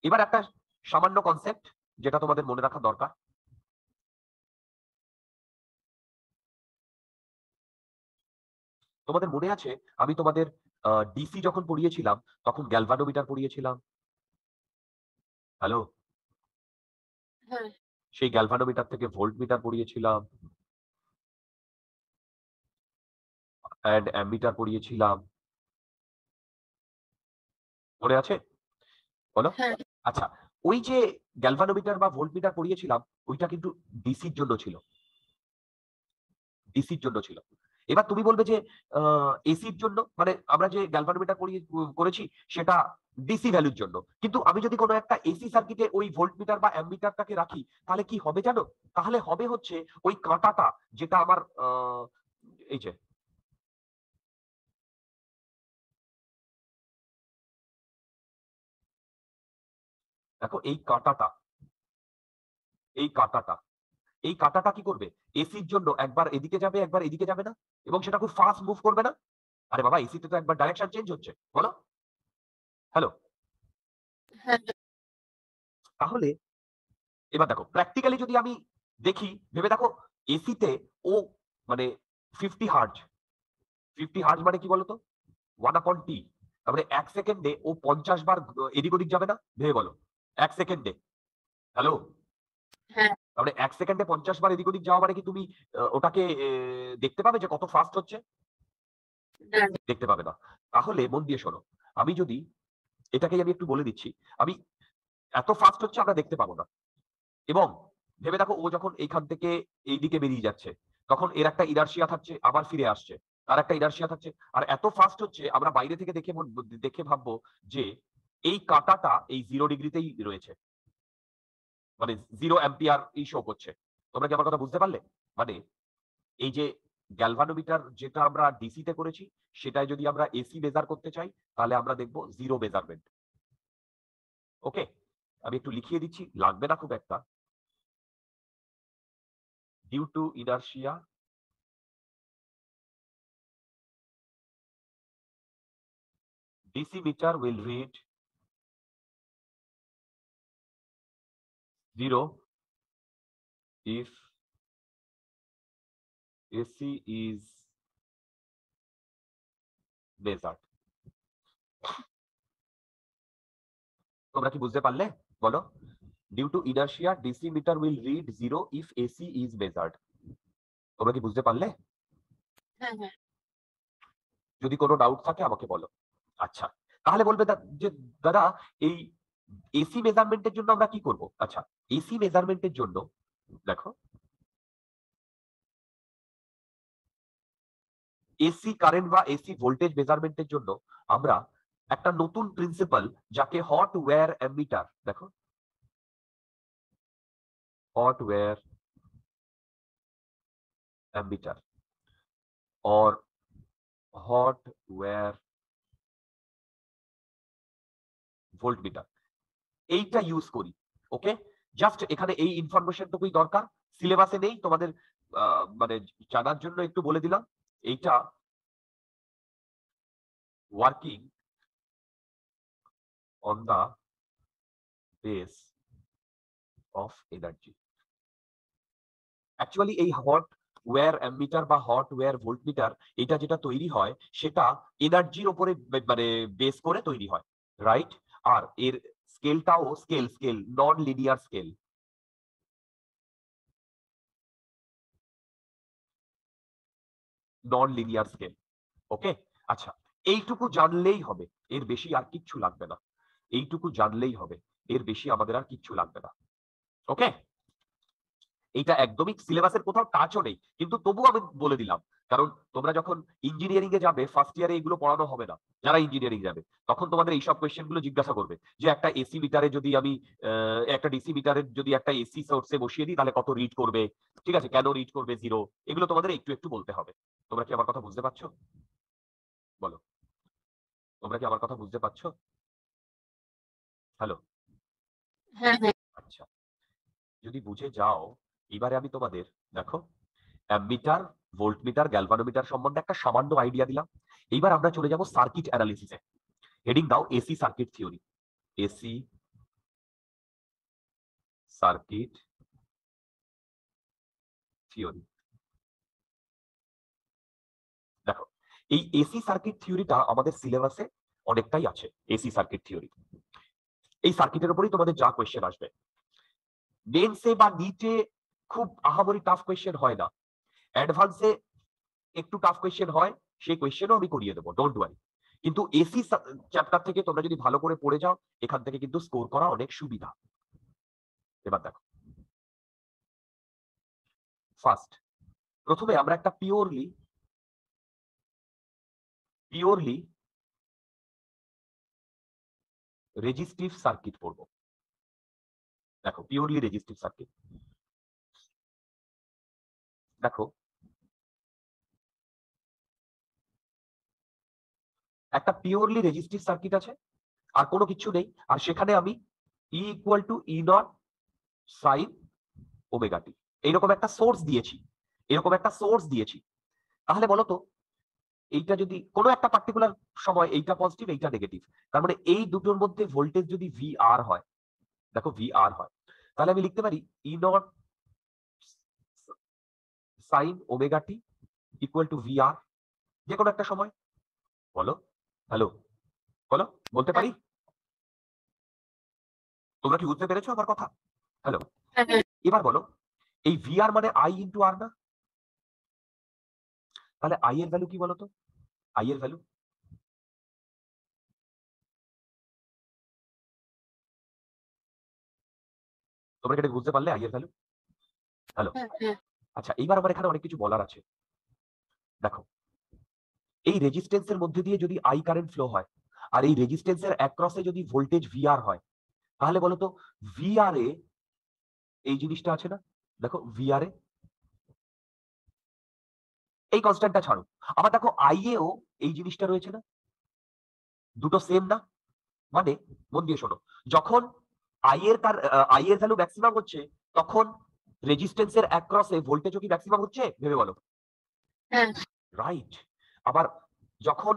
এবার একটা সামান্য কনসেপ্ট যেটা তোমাদের মনে রাখা দরকার। তোমাদের মনে আছে আমি তোমাদের ডিসি যখন পড়িয়েছিলাম তখন গ্যালভানোমিটার পড়িয়েছিলাম? হ্যালো, হ্যাঁ, সেই গ্যালভানোমিটার থেকে ভোল্ট মিটার পড়িয়েছিলাম, অ্যান্ড অ্যামিটার পড়িয়েছিলাম, মনে আছে? বলো। হ্যাঁ। আচ্ছা, ওই যে গ্যালভানোমিটার বা ভোল্টমিটার পড়িয়েছিলাম, ওইটা কিন্তু ডিসির জন্য ছিল, ডিসির জন্য ছিল। এবার তুমি বলবে যে এসির জন্য, মানে আমরা যে গ্যালভানোমিটার করেছি সেটা ডিসি ভ্যালুর জন্য, কিন্তু আমি যদি কোনো একটা এসি সার্কিটে ওই ভোল্টমিটার বা অ্যামিটারটাকে রাখি তাহলে কি হবে জানো? তাহলে হবে হচ্ছে ওই কাঁটাটা, যেটা আমার এই যে, দেখো এই কাঁটাটা, এই কাঁটাটা, এই কাঁটাটা কি করবে? এসির জন্য একবার এদিকে যাবে একবার এদিকে যাবে না? এবং সেটা খুব ফাস্ট মুভ করবে না? আরে বাবা, এসিতে তো একবার ডাইরেকশন চেঞ্জ হচ্ছে, বলো। হ্যালো, হ্যাঁ, তাহলে এবার দেখো প্র্যাকটিক্যালি যদি আমি দেখি, ভেবে দেখো, এসিতে ও মানে 50 হার্জ, 50 হার্জ মানে কি বলতো? 1/T। তার মানে 1 সেকেন্ডে ও 50 বার এদিক ওদিক যাবে না? ভেবে বলো, 1 সেকেন্ডে। হ্যালো, হ্যাঁ। তার মানে 1 সেকেন্ডে 50 বার এদিক ওদিক যাওয়া মানে কি তুমি ওটাকে দেখতে পাবে যে কত ফাস্ট হচ্ছে? না, দেখতে পাবে না। তাহলে মন দিয়ে শোনো, আমি যদি এটাকেই আমি একটু বলে দিচ্ছি, আমি এত ফাস্ট হচ্ছে আমরা দেখতে পাবো না। এবং ভেবে দেখো, ও যখন এইখান থেকে এই দিকে বেরিয়ে যাচ্ছে তখন এর একটা ইনার্শিয়া থাকছে, আবার ফিরে আসছে, আর একটা ইনার্শিয়া থাকছে, আর এত ফাস্ট হচ্ছে আমরা বাইরে থেকে দেখে দেখে ভাববো যে এই কাঁটাটা এই 0 ডিগ্রিতেই রয়েছে, মানে 0 অ্যাম্পিয়ার এই শো করছে। তোমরা কি আমার কথা বুঝতে পারলে? মানে এই যে গ্যালভানোমিটার যেটা আমরা ডিসি তে করেছি, সেটাই যদি আমরা এসি মেজার করতে চাই তাহলে আমরা দেখবো 0 মেজারমেন্ট। ওকে, আমি একটু লিখিয়ে দিচ্ছি, লাগবে না খুব একটা। Due to inertia, DC meter will read 0 if AC is measured. তোমরা কি বুঝতে পারলে? বলো। Due to inertia, DC meter will read 0 if AC is measured. তোমরা কি বুঝতে পারলে? হ্যাঁ হ্যাঁ যদি কোনো ডাউট থাকে আমাকে বলো। আচ্ছা, তাহলে বলবে যে দাদা এই এসি মেজারমেন্টের জন্য আমরা কি করব? আচ্ছা, এসি মেজারমেন্টের জন্য দেখো, এসি কারেন্ট বা এসি ভোল্টেজ মেজারমেন্টের জন্য আমরা একটা নতুন প্রিন্সিপাল, যাকে হট ওয়্যার অ্যামিটার, দেখো hot wire ammeter or hot wire voltmeter, এইটা ইউজ করি। ওকে, জাস্ট এখানে এই ইনফরমেশনটুকুই দরকার, সিলেবাসে নেই, তোমাদের মানে জানার জন্য একটু বলে দিলাম। এইটা working on the base of energy. Actually এই হট ওয়্যার অ্যামিটার বা হট ওয়্যার ভোল্টমিটার, এটা যেটা তৈরি হয় সেটা এনার্জির উপরে মানে বেস করে তৈরি হয়, রাইট? আর এর স্কেলটাও scale non linear scale. Non linear scale. Okay, আচ্ছা, এইটুকু জানলেই হবে, এর বেশি আর কিচ্ছু লাগবে না। এইটুকু জানলেই হবে, এর বেশি আমাদের আর কিচ্ছু লাগবে না। ওকে, এটা একদমই সিলেবাসের কোথাও টাচও নেই, কিন্তু তবুও আমি বলে দিলাম, কারণ তোমরা যখন ইঞ্জিনিয়ারিং এ যাবে ফার্স্ট ইয়ারে এগুলো পড়ানো হবে না। যারা ইঞ্জিনিয়ারিং যাবে তখন তোমাদের এইসব কোয়েশ্চেন গুলো জিজ্ঞাসা করবে যে একটা এসি মিটারে যদি আমি একটা ডিসি মিটারে যদি একটা এসি সোর্সে বসিয়ে দিই তাহলে কত রিড করবে, ঠিক আছে, কেন রিড করবে 0, এগুলো তোমাদের একটু একটু বলতে হবে। তোমরা কি আমার কথা বুঝতে পারছো? বলো, তোমরা কি আমার কথা বুঝতে পারছো? হ্যালো? হ্যাঁ হ্যাঁ আচ্ছা, যদি বুঝে যাও, এবারে আমি তোমাদের দেখো অ্যামিটার, ভোল্টমিটার, গ্যালভানোমিটার সম্বন্ধে একটা সামান্য আইডিয়া দিলাম। এইবার আমরা চলে যাব সার্কিট অ্যানালিসিসে। হেডিং দাও AC circuit theory. AC circuit theory. দেখো, এই এসি সার্কিট থিওরিটা আমাদের সিলেবাসে অনেকটাই আছে। এসি সার্কিট থিওরি, এই সার্কিটের উপরেই তোমাদের যা কোয়েশ্চেন আসবে। মেন্সে বা নিটে খুব আহামরি টাফ কোয়েশ্চেন হয় না, অ্যাডভান্সে একটু টাফ কোয়েশ্চেন হয়, সেই কোয়েশ্চেনও আমি করিয়ে দেবো, ডোন্ট ওয়ারি। কিন্তু এসি চ্যাপ্টার থেকে তোমরা যদি ভালো করে পড়ে যাও, এখান থেকে কিন্তু স্কোর করা অনেক সুবিধা। এবার দেখো, ফার্স্ট প্রথমে আমরা একটা পিওরলি রেজিস্টিভ সার্কিট পড়বো। দেখো, পিওরলি রেজিস্টিভ সার্কিট। দেখো, একটা পিওরলি রেজিস্টিভ সার্কিট আছে, আর কোনো কিছু নেই, আর সেখানে আমি E equal to E not sine omega t এইরকম একটা সোর্স দিয়েছি। তাহলে বলো তো, এইটা যদি কোনো একটা পার্টিকুলার সময় এইটা পজিটিভ এইটা নেগেটিভ, তার মানে এই দুটোর মধ্যে ভোল্টেজ যদি ভি আর হয়, দেখো ভি আর হয়, তাহলে আমি লিখতে পারি E not sine omega t equal to V R, যে কোনো একটা সময়। বলো, হ্যালো, বলো, বলতে পারি? তোমরা কি বুঝতে পেরেছো আমার কথা? হ্যালো, হ্যাঁ এবার বলো, এই ভি আর মানে আই ইন্টু আর না? তাহলে আই এর ভ্যালু কি বলতো? আই এর ভ্যালু, তোমরা কি এটা বুঝতে পারলে? আই এর ভ্যালু, হ্যালো। হ্যাঁ আচ্ছা, এইবার আমার এখানে অনেক কিছু বলার আছে। দেখো, এই রেজিস্ট্যান্সের মধ্যে দিয়ে যদি আই কারেন্ট ফ্লো হয়, আর এই রেজিস্ট্যান্সের অ্যাক্রসে যদি ভোল্টেজ ভিআর হয়, তাহলে বলতো ভিআর এ এই জিনিসটা আছে না? দেখো ভিআর এ এই কনস্ট্যান্টটা ছাড়ো, আবার দেখো আই এও এই জিনিসটা রয়েছে না? দুটো সেম না? মানে মন দিয়ে শোনো, যখন আই এর ভ্যালু ম্যাক্সিমাম হচ্ছে, তখন রেজিস্ট্যান্সের অ্যাক্রসে ভোল্টেজও কি ম্যাক্সিমাম হচ্ছে? ভেবে বলো। হ্যাঁ রাইট। আবার যখন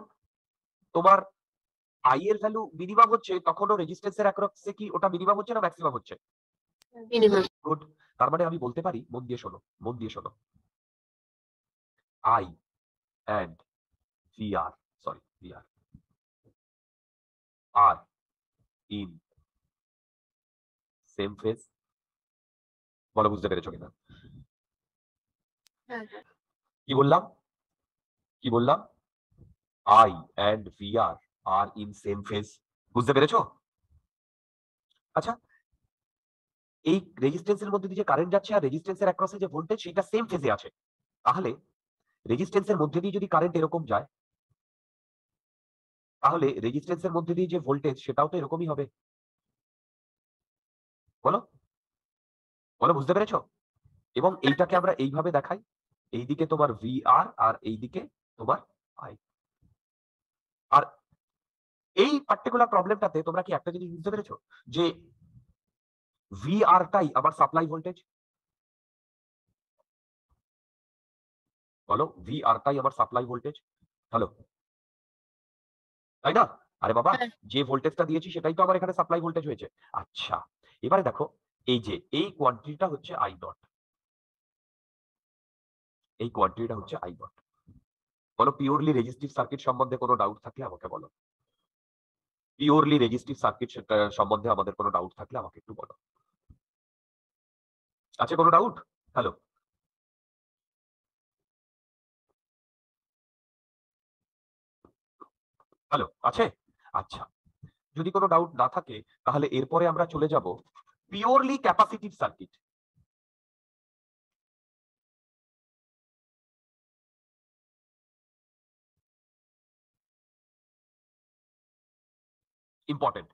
তোমার আই এর ভ্যালু মিনিমাম হচ্ছে, তখনও রেজিস্ট্যান্সের অ্যাক্রসে কি ওটা মিনিমাম হচ্ছে না ম্যাক্সিমাম হচ্ছে? মিনিমাম। গুড। তার মানে আমি বলতে পারি, মন দিয়ে শোনো, মন দিয়ে শোনো, I and VR, sorry VR are in same phase. বলো বুঝতে পেরেছো কিনা? হ্যাঁ কি বললাম, কি বললাম? I and VR are in same phase. বুঝতে পেরেছো? আচ্ছা, এই রেজিস্ট্যান্সের মধ্যে দিয়ে যে কারেন্ট যাচ্ছে আর রেজিস্ট্যান্সের অ্যাক্রসে যে ভোল্টেজ, সেটা সেম ফেজে আছে। তাহলে রেজিস্ট্যান্সের মধ্যে দিয়ে যদি কারেন্ট এরকম যায়, তাহলে রেজিস্ট্যান্সের মধ্যে দিয়ে যে ভোল্টেজ, সেটাও তো এরকমই হবে। বলো, বলো বুঝতে পেরেছো? এবং এইটাকে আমরা এইভাবে দেখাই, এইদিকে তোমার ভিআর আর এইদিকে তোমার আই। আর এই পার্টিকুলার প্রবলেমটাতে তোমরা কি একটা জিনিস বুঝতে পেরেছো, যে ভিআরটাই আমার সাপ্লাই ভোল্টেজ। বলো, ভিআরটাই আমার সাপ্লাই ভোল্টেজ। হ্যালো, তাই না? আরে বাবা, হ্যাঁ যে ভোল্টেজটা দিয়েছি সেটাই তো আমার এখানে সাপ্লাই ভোল্টেজ হয়েছে। আচ্ছা, এবারে দেখো, এই যে এই কোয়ান্টিটিটা হচ্ছে আই ডট, এই কোয়ান্টিটিটা হচ্ছে আই ডট। বলো, পিওরলি রেজিস্টিভ সার্কিট সম্বন্ধে কোনো ডাউট থাকলে আমাকে বলো। পিওরলি রেজিস্টিভ সার্কিট সম্বন্ধে আমাদের কোনো ডাউট থাকলে আমাকে একটু বলো। আছে কোনো ডাউট? হ্যালো, হ্যালো, আছে? আচ্ছা, যদি কোনো ডাউট না থাকে, তাহলে এরপরে আমরা চলে যাব purely capacitive circuit. Important.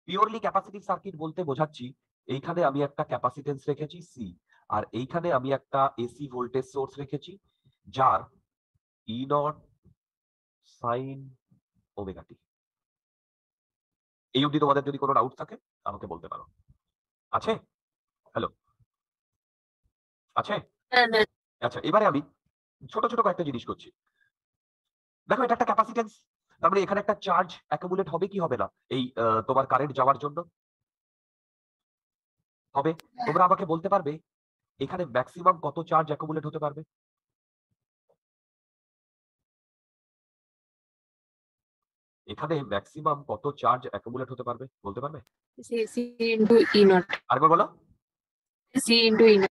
Purely capacitive circuit বলতে বোঝাচ্ছি, এইখানে আমি একটা ক্যাপাসিটেন্স রেখেছি সি, আর এইখানে আমি একটা এসি ভোল্টেজ সোর্স রেখেছি, যার ই নট সাইন ওমেগা টি। এই অবধি তোমাদের যদি কোনো ডাউট থাকে আমাকে বলতে পারো। আছে? হ্যালো, আছে? হ্যাঁ হ্যাঁ আচ্ছা, এবারে আমি ছোট ছোট কয়েকটা জিনিস করছি। দেখো, এটা একটা ক্যাপাসিটেন্স, তার মানে এখানে একটা চার্জ অ্যাকুমুলেট হবে কি হবে না, এই তোমার কারেন্ট যাওয়ার জন্য? হবে। তোমরা আমাকে বলতে পারবে এখানে ম্যাক্সিমাম কত চার্জ অ্যাকুমুলেট হতে পারবে? এখানে ম্যাক্সিমাম কত চার্জ অ্যাকুমুলেট হতে পারবে, বলতে পারবে? C into E naught. আরেকবার বলো। C into E naught.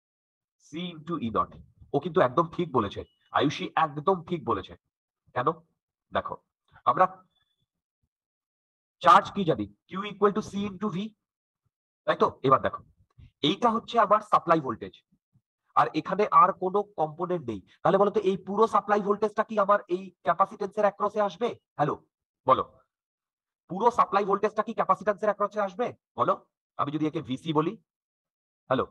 C into E naught. ও কিন্তু একদম ঠিক বলেছে, আয়ুষী একদম ঠিক বলেছে। কেন? দেখো, আমরা চার্জ কি জানি, Q equal to C into V, তাই তো? এবার দেখো, এইটা হচ্ছে আমার সাপ্লাই ভোল্টেজ, আর এখানে আর কোনো কম্পোনেন্ট নেই। তাহলে বলো তো, এই পুরো সাপ্লাই ভোল্টেজটা কি আমার এই ক্যাপাসিটেন্সের অ্যাক্রসে আসবে? হ্যালো, বলো, পুরো সাপ্লাই ভোল্টেজটা কি ক্যাপাসিটেন্সের অ্যাক্রসে আসবে? বলো, আমি যদি একে ভিসি বলি। হ্যালো,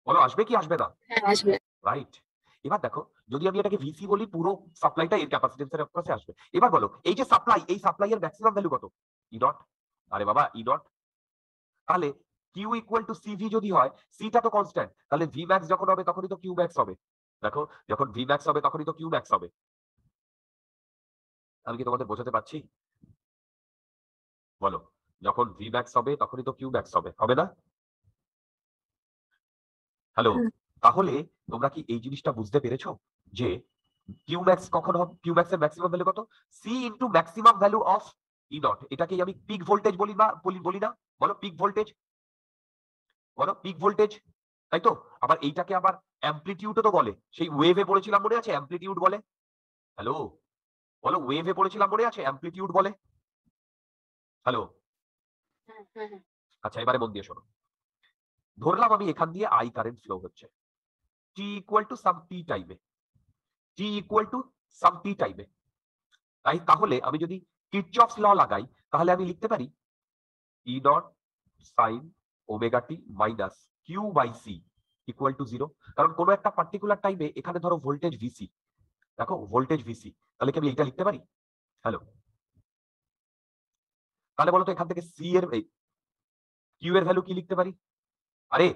বলো, আসবে কি আসবে না? হ্যাঁ আসবে। রাইট। এবার দেখো, যদি আমি এটাকে ভিসি বলি, পুরো সাপ্লাইটা এর ক্যাপাসিটেন্সের অ্যাক্রসে আসবে। এবার বলো, এই যে সাপ্লাই, এই সাপ্লাই এর ম্যাক্সিমাম ভ্যালু কত? ই নট। আরে বাবা, ই নট। তাহলে কিউ ইকুয়াল টু সিভি যদি হয়, সিটা তো কনস্ট্যান্ট, তাহলে ভি ম্যাক্স যখন হবে তখনই তো কিউ ম্যাক্স হবে। দেখো, যখন ভি ম্যাক্স হবে তখনই তো কিউ ম্যাক্স হবে। আমি কি তোমাদের বোঝাতে পারছি? বলো, যখন ভি ম্যাক্স হবে তখনই তো কিউ ম্যাক্স হবে, হবে না? হ্যালো, তাহলে তোমরা কি এই জিনিসটা বুঝতে পেরেছো, যে কিউ ম্যাক্স কখন হবে, কিউ ম্যাক্স এর ম্যাক্সিমাম ভ্যালু কত? C into maximum value of E naught. এটাকেই আমি পিক ভোল্টেজ বলি, বা বলি না? বলো, পিক ভোল্টেজ। বলো, পিক ভোল্টেজ, তাই তো? আবার এইটাকে আবার অ্যামপ্লিটিউডও তো বলে, সেই ওয়েভে পড়েছিলাম, মনে আছে? অ্যামপ্লিটিউড বলে। হ্যালো, বলো, ওয়েভে পড়েছিলাম, মনে আছে? অ্যামপ্লিটিউড বলে। হ্যালো, হ্যাঁ হ্যাঁ হ্যাঁ আচ্ছা, এবারে মন দিয়ে শোনো। ধরলাম আমি এখান দিয়ে আই কারেন্ট ফ্লো হচ্ছে, টি ইকুয়াল টু সাম টি টাইমে, টি ইকুয়াল টু সাম টি টাইমে। তাই তাহলে আমি যদি কিরচফস ল লাগাই, তাহলে আমি লিখতে পারি E not sine omega T minus Q by C equal to 0। কারণ কোনো একটা পার্টিকুলার টাইমে এখানে ধরো ভোল্টেজ ভিসি, দেখো ভোল্টেজ ভিসি, তাহলে কি আমি এটা লিখতে পারি? হ্যালো, তাহলে বলো তো, এখান থেকে সি এর কিউ এর ভ্যালু কি লিখতে পারি? আরে,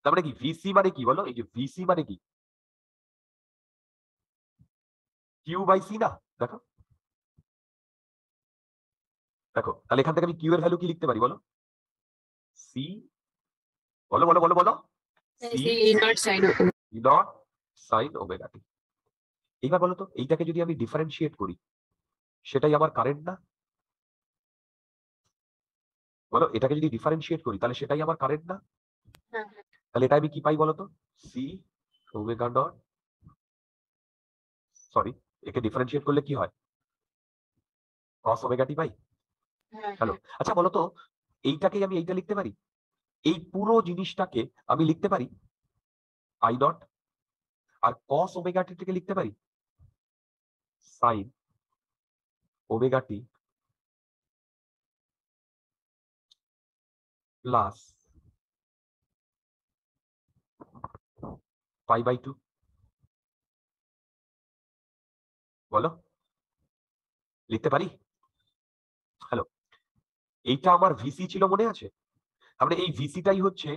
তার মানে কি ভিসি মানে কি বলো? এই যে ভিসি মানে কি, কিউ বাই সি না? দেখো, দেখো, তাহলে এখান থেকে আমি কিউ এর ভ্যালু কি লিখতে পারি বলো? সি, বলো বলো বলো বলো, C C naught sine naught sine omega t. এইবার বলো তো এইটাকে যদি আমি ডিফারেন্সিয়েট করি সেটাই আমার কারেন্ট না? বলো, এটাকে যদি ডিফারেন্সিয়েট করি তাহলে সেটাই আমার কারেন্ট না? তাহলে এটা আমি কি পাই বলো তো? সি ওমেগা নট, সরি, একে ডিফারেন্সিয়েট করলে কি হয়? কস ওমেগা টি পাই। হ্যালো, আচ্ছা বলো তো এইটাকেই আমি এইটা লিখতে পারি, এই পুরো জিনিসটাকে আমি লিখতে পারি আই নট, আর কস ওমেগা টি থেকে লিখতে পারি sine omega t plus pi by 2। বলো, লিখতে পারি? হ্যালো, এইটা আমার ভিসি ছিল, মনে আছে? তাহলে এই ভিসিটাই হচ্ছে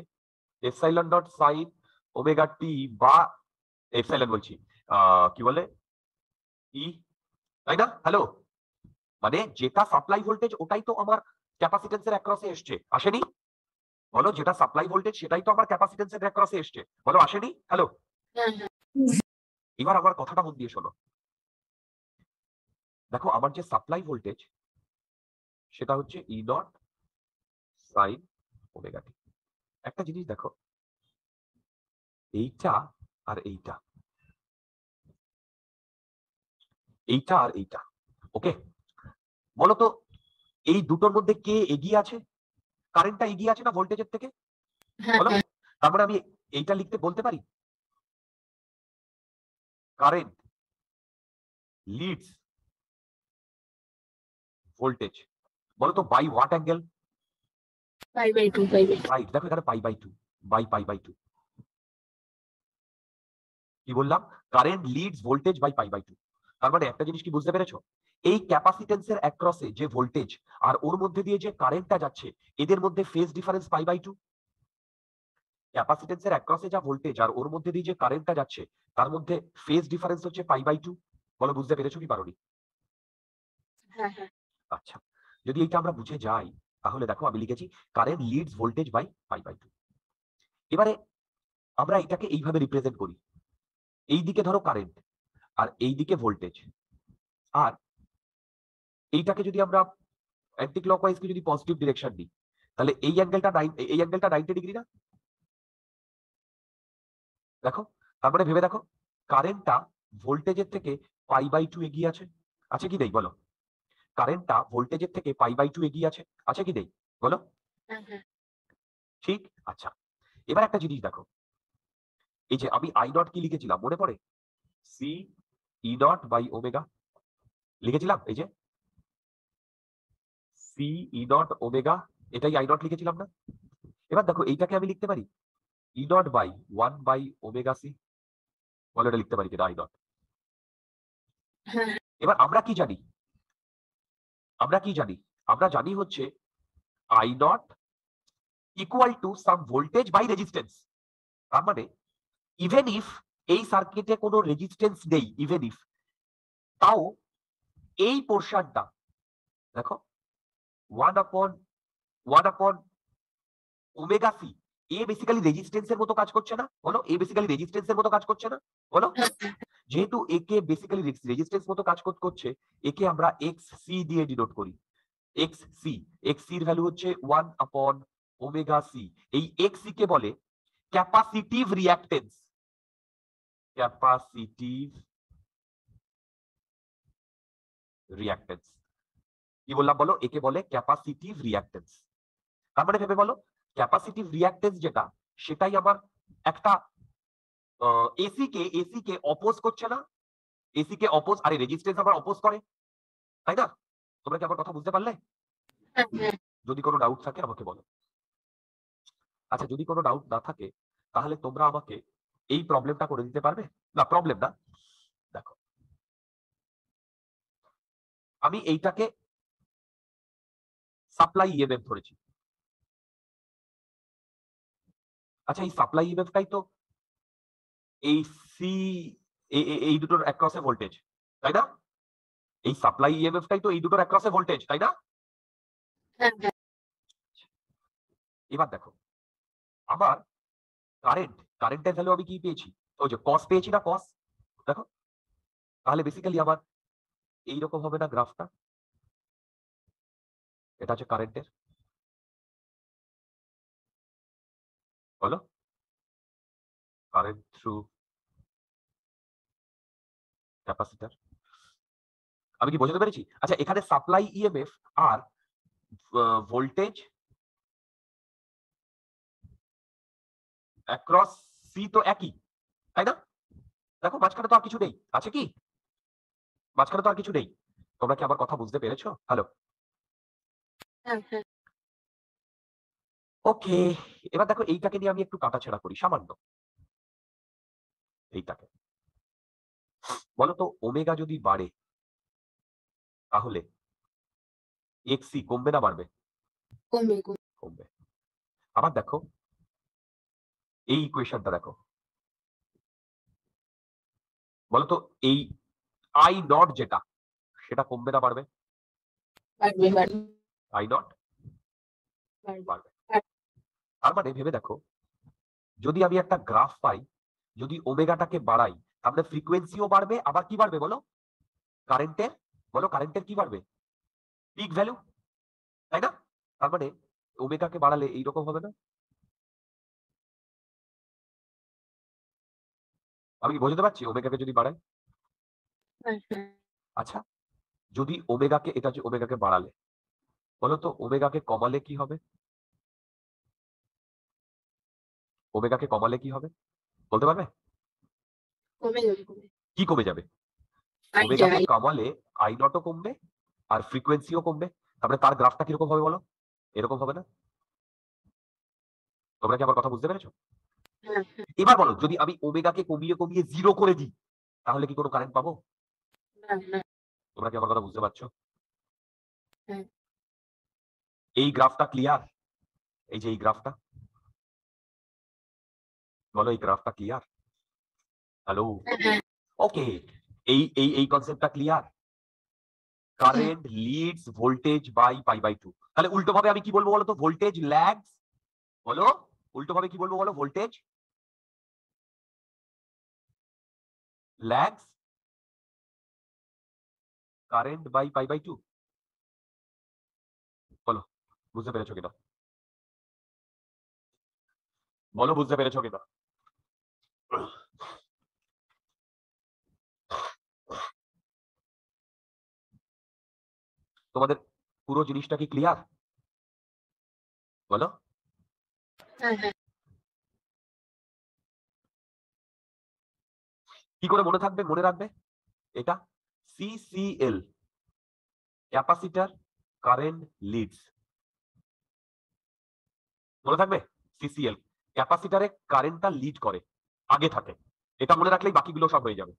এপসাইলন ডট সাইন ওমেগা টি, বা এপসাইলন বলছি, কি বলে, ই, তাই না? হ্যালো, মানে যেটা সাপ্লাই ভোল্টেজ ওটাই তো আমার ক্যাপাসিটেন্সের অ্যাক্রসে এসছে, আসেনি? বলো, যেটা সাপ্লাই ভোল্টেজ সেটাই তো আমার ক্যাপাসিটেন্সের অ্যাক্রসে এসছে, বলো আসেনি? হ্যালো, এবার আমার কথাটা মন দিয়ে শোনো। দেখো, আমার যে সাপ্লাই ভোল্টেজ সেটা হচ্ছে ই নট সাইন ওমেগা টি। একটা জিনিস দেখো, এইটা আর এইটা, এইটা আর এইটা, ওকে? বলো তো এই দুটোর মধ্যে কে এগিয়ে আছে? কারেন্টটা এগিয়ে আছে না ভোল্টেজের থেকে? বলো, তার মানে আমি এইটা লিখতে বলতে পারি কারেন্ট লিডস ভোল্টেজ। বলো তো by what angle? Pi by 2 pi by 2। Right, দেখো এখানে pi by 2, by pi by 2। কি বললাম? Current leads voltage by pi by 2। তার মানে একটা জিনিস কি বুঝতে পেরেছো? এই ক্যাপাসিটেন্সের অ্যাক্রসে যে ভোল্টেজ আর ওর মধ্যে দিয়ে যে কারেন্টটা যাচ্ছে, এদের মধ্যে ফেজ ডিফারেন্স পাই বাই 2। ক্যাপাসিটেন্সের অ্যাক্রসে যা ভোল্টেজ আর ওর মধ্যে দিয়ে যে কারেন্টটা যাচ্ছে তার মধ্যে ফেজ ডিফারেন্স হচ্ছে পাই বাই 2। বলো, বুঝতে পেরেছো কি পারোনি? আচ্ছা, যদি এটা আমরা বুঝে যাই তাহলে দেখো আমি লিখেছি current leads voltage by pi by 2। এবারে আমরা এটাকে এইভাবে রিপ্রেজেন্ট করি, এই দিকে ধরো কারেন্ট আর এই দিকে ভোল্টেজ, আর এইটাকে যদি আমরা অ্যান্টি ক্লকওয়াইজ কে যদি পজিটিভ ডিরেকশন দিই তাহলে এই অ্যাঙ্গেলটা 90 ডিগ্রি না? দেখো, তার মানে ভেবে দেখো, কারেন্টটা ভোল্টেজের থেকে পাই বাই 2 এগিয়ে আছে, আছে কি নেই বলো? কারেন্টটা ভোল্টেজের থেকে পাই বাই 2 এগিয়ে আছে কি নেই বলো? ঠিক, আচ্ছা। এবার একটা জিনিস দেখো, এই যে আমি আই নট কি লিখেছিলাম মনে পড়ে? C E not by omega লিখেছিলাম, এই যে সি ই নট ওমেগা, এটাই আই নট লিখেছিলাম না? এবার দেখো এইটাকে আমি লিখতে পারি E not by 1 by omega C. বলো, এটা লিখতে পারি কিনা আই নট? এবার আমরা কি জানি? আমরা জানি হচ্ছে I naught equal to some voltage by resistance. তার মানে ইভেন ইফ এই সার্কিটে কোনো রেজিস্ট্যান্স নেই, ইভেন ইফ, তাও এই পোর্শনটা দেখো 1 আপন ওমেগা সি, এ বেসিক্যালি রেজিস্ট্যান্সের মতো কাজ করছে না? বলো, এ বেসিক্যালি রেজিস্ট্যান্সের মতো কাজ করছে না? বলো, যেহেতু একে বেসিক্যালি রেজিস্ট্যান্স মতো কাজ করছে, একে আমরা এক্স সি দিয়ে ডিনোট করি। এক্স সি এর ভ্যালু হচ্ছে 1 আপন ওমেগা সি। এই এক্স সি কে বলে ক্যাপাসিটিভ রিঅ্যাক্টেন্স। ক্যাপাসিটিভ রিঅ্যাক্টেন্স কি বললাম বলো? একে বলে ক্যাপাসিটিভ রিঅ্যাক্টেন্স। তার মানে ভেবে বলো, ক্যাপাসিটিভ রিঅ্যাক্টেন্স যেটা, সেটাই আমার একটা এসি কে অপোজ করছে না? এসি কে অপোজ, আরে রেজিস্ট্যান্স আবার অপোজ করে, তাই না? তোমরা কি আমার কথা বুঝতে পারলে? যদি কোনো ডাউট থাকে আমাকে বলো। আচ্ছা, যদি কোনো ডাউট না থাকে তাহলে তোমরা আমাকে এই প্রবলেমটা করে দিতে পারবে? না, প্রবলেম না, দেখো আমি এইটাকে সাপ্লাই ইএমএফ ধরেছি। আচ্ছা, এই সাপ্লাই ইএমএফটাই তো এই সি, এই দুটোর অ্যাক্রসে ভোল্টেজ, তাই না? এই সাপ্লাই ইএমএফটাই তো এই দুটোর অ্যাক্রসে ভোল্টেজ, তাই না? এবার দেখো আমার কারেন্টের ভ্যালু আমি কি পেয়েছি, ওই যে কস পেয়েছি না, কস। দেখো তাহলে বেসিক্যালি আমার এইরকম হবে না গ্রাফটা, এটা হচ্ছে কারেন্টের, বলো, কারেন্ট থ্রু ক্যাপাসিটর। আমি কি বোঝাতে পেরেছি? আচ্ছা এখানে সাপ্লাই ইএমএফ আর ভোল্টেজ অ্যাক্রস সি তো একই, তাই না? দেখো মাঝখানে তো আর কিছু নেই, আছে কি? মাঝখানে তো আর কিছু নেই। তোমরা কি আমার কথা বুঝতে পেরেছো? হ্যালো, হ্যাঁ হ্যাঁ ওকে। এবার দেখো এইটাকে নিয়ে আমি একটু কাটাছেড়া করি সামান্য, এইটাকে বলো তো ওমেগা যদি বাড়ে তাহলে এক্সি কমবে না বাড়বে? কমবে কমবে। কমবে। আবার দেখো এই ইকুয়েশনটা দেখো, বলতো এই আই নট যেটা, সেটা কমবে না বাড়বে? বাড়বে বাড়বে আই নট বাড়বে। বাড়বে। তার মানে ভেবে দেখো, যদি আমি একটা গ্রাফ পাই, যদি ওমেগাটাকে বাড়াই তাহলে ফ্রিকোয়েন্সিও বাড়বে, আবার কি বাড়বে বলো, কারেন্টের, বলো কারেন্টের কি বাড়বে, পিক ভ্যালু, তাই না? তার মানে ওমেগাকে বাড়ালে এইরকম হবে না? আমি কি বোঝাতে পারছি ওমেগাকে যদি বাড়াই? হ্যাঁ হ্যাঁ আচ্ছা যদি ওমেগাকে, এটা হচ্ছে ওমেগাকে বাড়ালে, বলো তো ওমেগাকে কমালে কি হবে, ওমেগাকে কমালে কি হবে বলতে পারবে? কমে যাবে কমে। কি কমে যাবে? আইটা ওমেগাকে কমালে আই নটও কমবে আর ফ্রিকোয়েন্সিও কমবে, তারপরে তার গ্রাফটা কিরকম হবে বলো, এরকম হবে না? তোমরা কি আমার কথা বুঝতে পেরেছো? হ্যাঁ হ্যাঁ এবার বলো যদি আমি ওমেগাকে কমিয়ে কমিয়ে জিরো করে দিই তাহলে কি কোনো কারেন্ট পাবো? না না তোমরা কি আমার কথা বুঝতে পারছো? হ্যাঁ এই গ্রাফটা ক্লিয়ার? এই যে এই গ্রাফটা, বলো এই গ্রাফটা ক্লিয়ার? হ্যালো, হ্যাঁ ওকে। এই কনসেপ্টটা clear? Current leads voltage by pi by 2। তাহলে উল্টো ভাবে আমি কি বলবো বলো তো, ভোল্টেজ ল্যাগস, বলো উল্টো ভাবে কি বলবো বলো, voltage lags current by pi by 2। বলো বুঝতে পেরেছো কিনা, বলো বুঝতে পেরেছো কিনা? তোমাদের পুরো জিনিসটা কি ক্লিয়ার বলো? হ্যাঁ হ্যাঁ কি করে মনে থাকবে, মনে রাখবে এটা সিসিএল, ক্যাপাসিটর কারেন্ট লিডস, মনে থাকবে? সিসিএল ক্যাপাসিটরে কারেন্টটা লিড করে, আগে থাকে, এটা মনে রাখলেই বাকিগুলো সব হয়ে যাবে।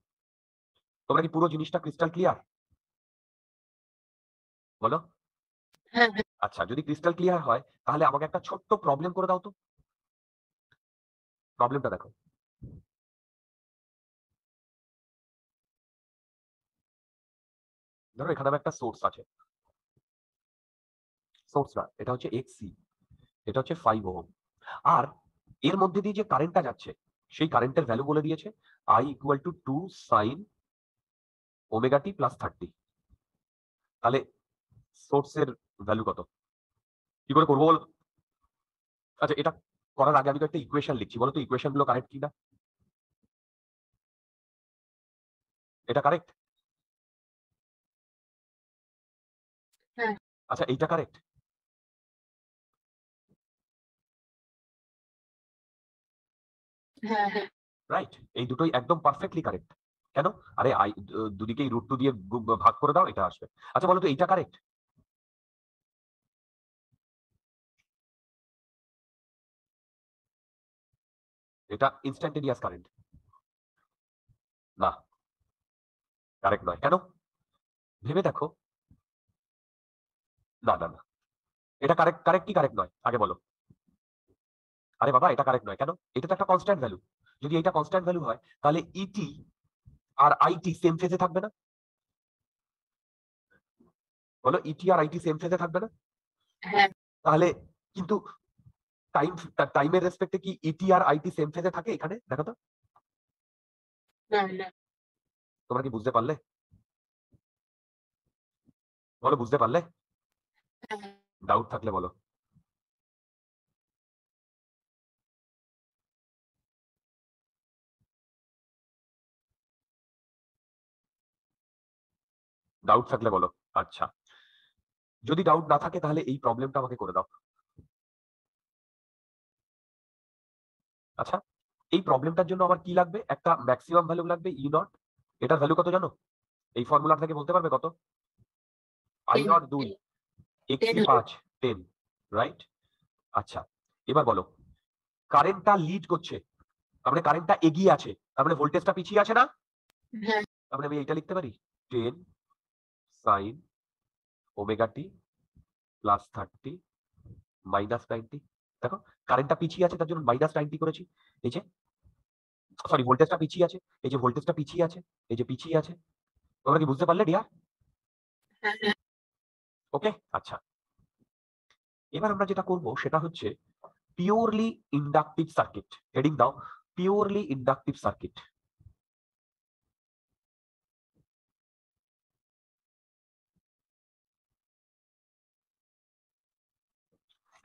তোমরা কি পুরো জিনিসটা ক্রিস্টাল ক্লিয়ার বলো? হ্যাঁ হ্যাঁ আচ্ছা যদি ক্রিস্টাল ক্লিয়ার হয় তাহলে আমাকে একটা ছোট্ট প্রবলেম করে দাও তো। প্রবলেমটা দেখো, ধরো এখানে আমার একটা সোর্স আছে, সোর্স না, এটা হচ্ছে এক্সি, এটা হচ্ছে 5 ওহম, আর এর মধ্যে দিয়ে যে কারেন্টটা যাচ্ছে সেই কারেন্টের ভ্যালু বলে দিয়েছে I equal two 2 sign omega t plus 30। তাহলে সোর্সের ভ্যালু কত, কি করে করবো বলো? আচ্ছা এটা করার আগে আমি তো একটা ইকুয়েশন লিখছি, বলো তো ইকুয়েশন গুলো কারেক্ট কিনা? এটা কারেক্ট? হ্যাঁ আচ্ছা এইটা কারেক্ট? হ্যাঁ হ্যাঁ রাইট, এই দুটোই একদম পারফেক্টলি কারেক্ট। কেন? আরে আই দুদিকেই রুট টু দিয়ে ভাগ করে দাও, এটা আসবে। আচ্ছা বলো তো এইটা কারেক্ট? এটা ইনস্ট্যান্টেনিয়াস কারেন্ট, না কারেক্ট নয়। কেন ভেবে দেখো, না না না, এটা কারেক্ট, কারেক্ট কি কারেক্ট নয় আগে বলো? আরে বাবা এটা কারেক্ট নয়, কেন? এটা তো একটা কনস্ট্যান্ট ভ্যালু, যদি এটা কনস্ট্যান্ট ভ্যালু হয় তাহলে ইটি আর আইটি সেম ফেজে থাকবে না? বলো ইটি আর আইটি সেম ফেজে থাকবে না? হ্যাঁ তাহলে কিন্তু টাইমের রেসপেক্টে কি ইটি আর আইটি সেম ফেজে থাকে এখানে? দেখো তো, না না তোমরা কি বুঝতে পারলে? বলো, বুঝতে পারলে? হ্যাঁ, ডাউট থাকলে বলো। ডাউট থাকলে বলো। আচ্ছা, যদি ডাউট না থাকে তাহলে এই প্রবলেমটা আমাকে করে দাও। আচ্ছা, এই প্রবলেমটার জন্য আমার কি লাগবে? একটা ম্যাক্সিমাম ভ্যালু লাগবে ই নট। এটার ভ্যালু কত জানো? এই ফর্মুলা থেকে বলতে পারবে কত? I 10 not 2, এক্সি 10 5, 10, right? আচ্ছা, এবার বলো, কারেন্টটা লিড করছে, তার মানে কারেন্টটা এগিয়ে আছে, তার মানে ভোল্টেজটা পিছিয়ে আছে না? হ্যাঁ তার মানে আমি এটা লিখতে পারি 10 sin omega t plus 30 minus 90। দেখো, কারেন্টটা পিছিয়ে আছে তার জন্য মাইনাস 90 করেছি। এই যে, সরি, ভোল্টেজটা পিছিয়ে আছে, এই যে ভোল্টেজটা পিছিয়ে আছে, এই যে পিছিয়ে আছে। তোমরা কি বুঝতে পারলে ডিয়ার? হ্যাঁ হ্যাঁ ওকে, আচ্ছা, এবার আমরা যেটা করব সেটা হচ্ছে পিওরলি ইন্ডাকটিভ সার্কিট। হেডিং দাও, পিওরলি ইন্ডাকটিভ সার্কিট।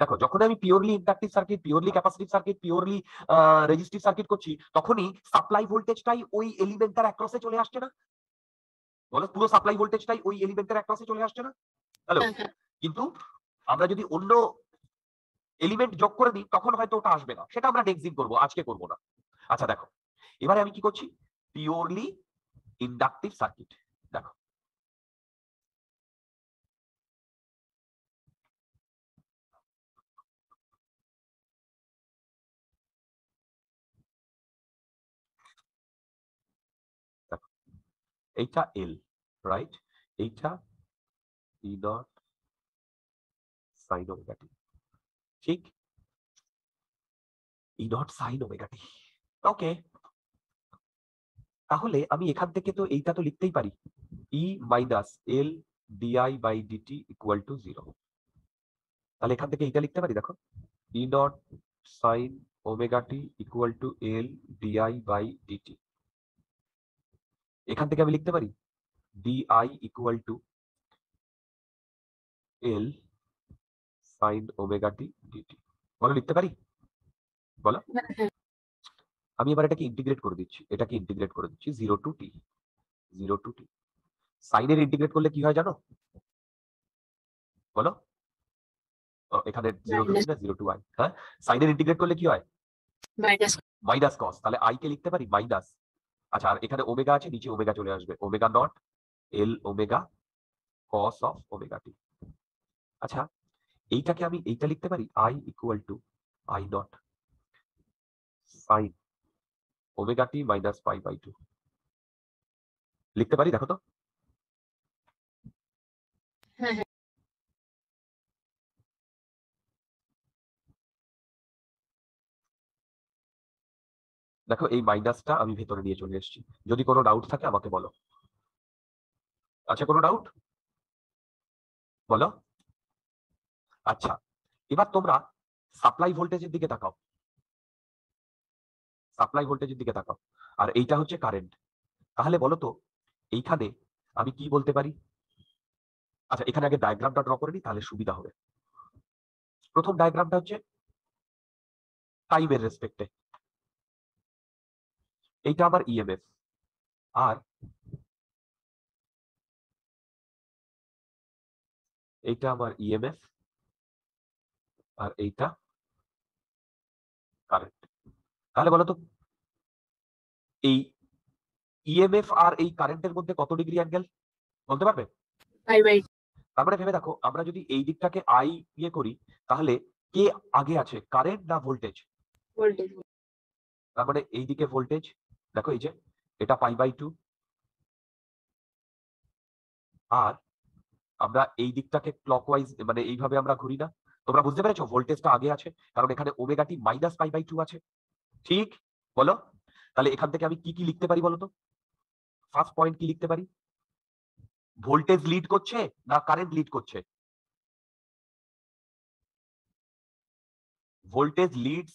দেখো, যখন আমি purely inductive circuit, purely capacitive circuit, purely resistive circuit করছি, তখনই সাপ্লাই ভোল্টেজটাই ওই এলিমেন্টটার অ্যাক্রসে চলে আসছে না? বলো, পুরো সাপ্লাই ভোল্টেজটাই ওই এলিমেন্টের অ্যাক্রসে চলে আসছে না? হ্যালো, হ্যাঁ হ্যাঁ কিন্তু আমরা যদি অন্য এলিমেন্ট যোগ করে দিই তখন হয়তো ওটা আসবে না, সেটা আমরা নেক্সট দিন করবো, আজকে করবো না। আচ্ছা দেখো, এবারে আমি কি করছি? Purely inductive circuit. দেখো, দেখো, এইটা এল, রাইট? এইটা E not sine omega t, ঠিক? E not sine omega t, okay. তাহলে আমি এখান থেকে তো এইটা তো লিখতেই পারি, E minus L dI by dt equal to 0। তাহলে এখান থেকে এইটা লিখতে পারি, দেখো, E not sine omega t equal to L dI by dt. এখান থেকে আমি লিখতে পারি dI equal to L sign omega T DT. বলো, লিখতে পারি? বলো। হ্যাঁ আমি এবার এটাকে ইন্টিগ্রেট করে দিচ্ছি, এটাকে ইন্টিগ্রেট করে দিচ্ছি 0 টু টি, 0 টু টি। সাইনের ইন্টিগ্রেট করলে কি হয় জানো? বলো। এখানে 0 টু টি মাইনাস না 0 টু আই? হ্যাঁ, সাইনের ইন্টিগ্রেট করলে কি হয়? Minus minus cos. তাহলে আই কে লিখতে পারি মাইনাস। আচ্ছা, আর এখানে ওমেগা আছে, নিচে ওমেগা চলে আসবে, omega nought L omega cos of omega টি। আচ্ছা, এইটাকে আমি এইটা লিখতে পারি I equal to I not sine omega T minus pi by 2। লিখতে পারি? দেখো তো, হ্যাঁ হ্যাঁ দেখো, এই মাইনাসটা আমি ভেতরে নিয়ে চলে এসেছি। যদি কোনো ডাউট থাকে আমাকে বলো। আচ্ছা, কোনো ডাউট? বলো। আচ্ছা, এবার তোমরা সাপ্লাই ভোল্টেজের দিকে তাকাও, সাপ্লাই ভোল্টেজের দিকে তাকাও, আর এইটা হচ্ছে কারেন্ট। তাহলে বলো তো, এইখানে আমি কি বলতে পারি? আচ্ছা, এখানে আগে ডায়াগ্রামটা ড্র করে নিই, তাহলে সুবিধা হবে। প্রথম ডায়াগ্রামটা হচ্ছে টাইমের রেসপেক্টে, এইটা আমার ইএমএফ, আর এইটা আমার ইএমএফ, আর এইটা কারেন্ট। তাহলে বলো তো, এই ইএমএফ আর এই কারেন্টের মধ্যে কত ডিগ্রি অ্যাঙ্গেল বলতে পারবে? বাই বাই তার মানে ভেবে দেখো, আমরা যদি এই দিকটাকে আই ইয়ে করি, তাহলে কে আগে আছে, কারেন্ট না ভোল্টেজ? ভোল্টেজ তার মানে এই দিকে ভোল্টেজ, দেখো এই যে এটা পাই বাই 2, আর আমরা এই দিকটাকে ক্লকওয়াইজ মানে এইভাবে আমরা ঘুরি না? তোমরা বুঝতে পেরেছো, ভোল্টেজটা আগে আছে কারণ এখানে omega T minus pi by 2 আছে, ঠিক? বলো, তাহলে এখান থেকে আমি কি কি লিখতে পারি বলো তো? ফার্স্ট পয়েন্ট কি লিখতে পারি? ভোল্টেজ লিড করছে না কারেন্ট লিড করছে? Voltage leads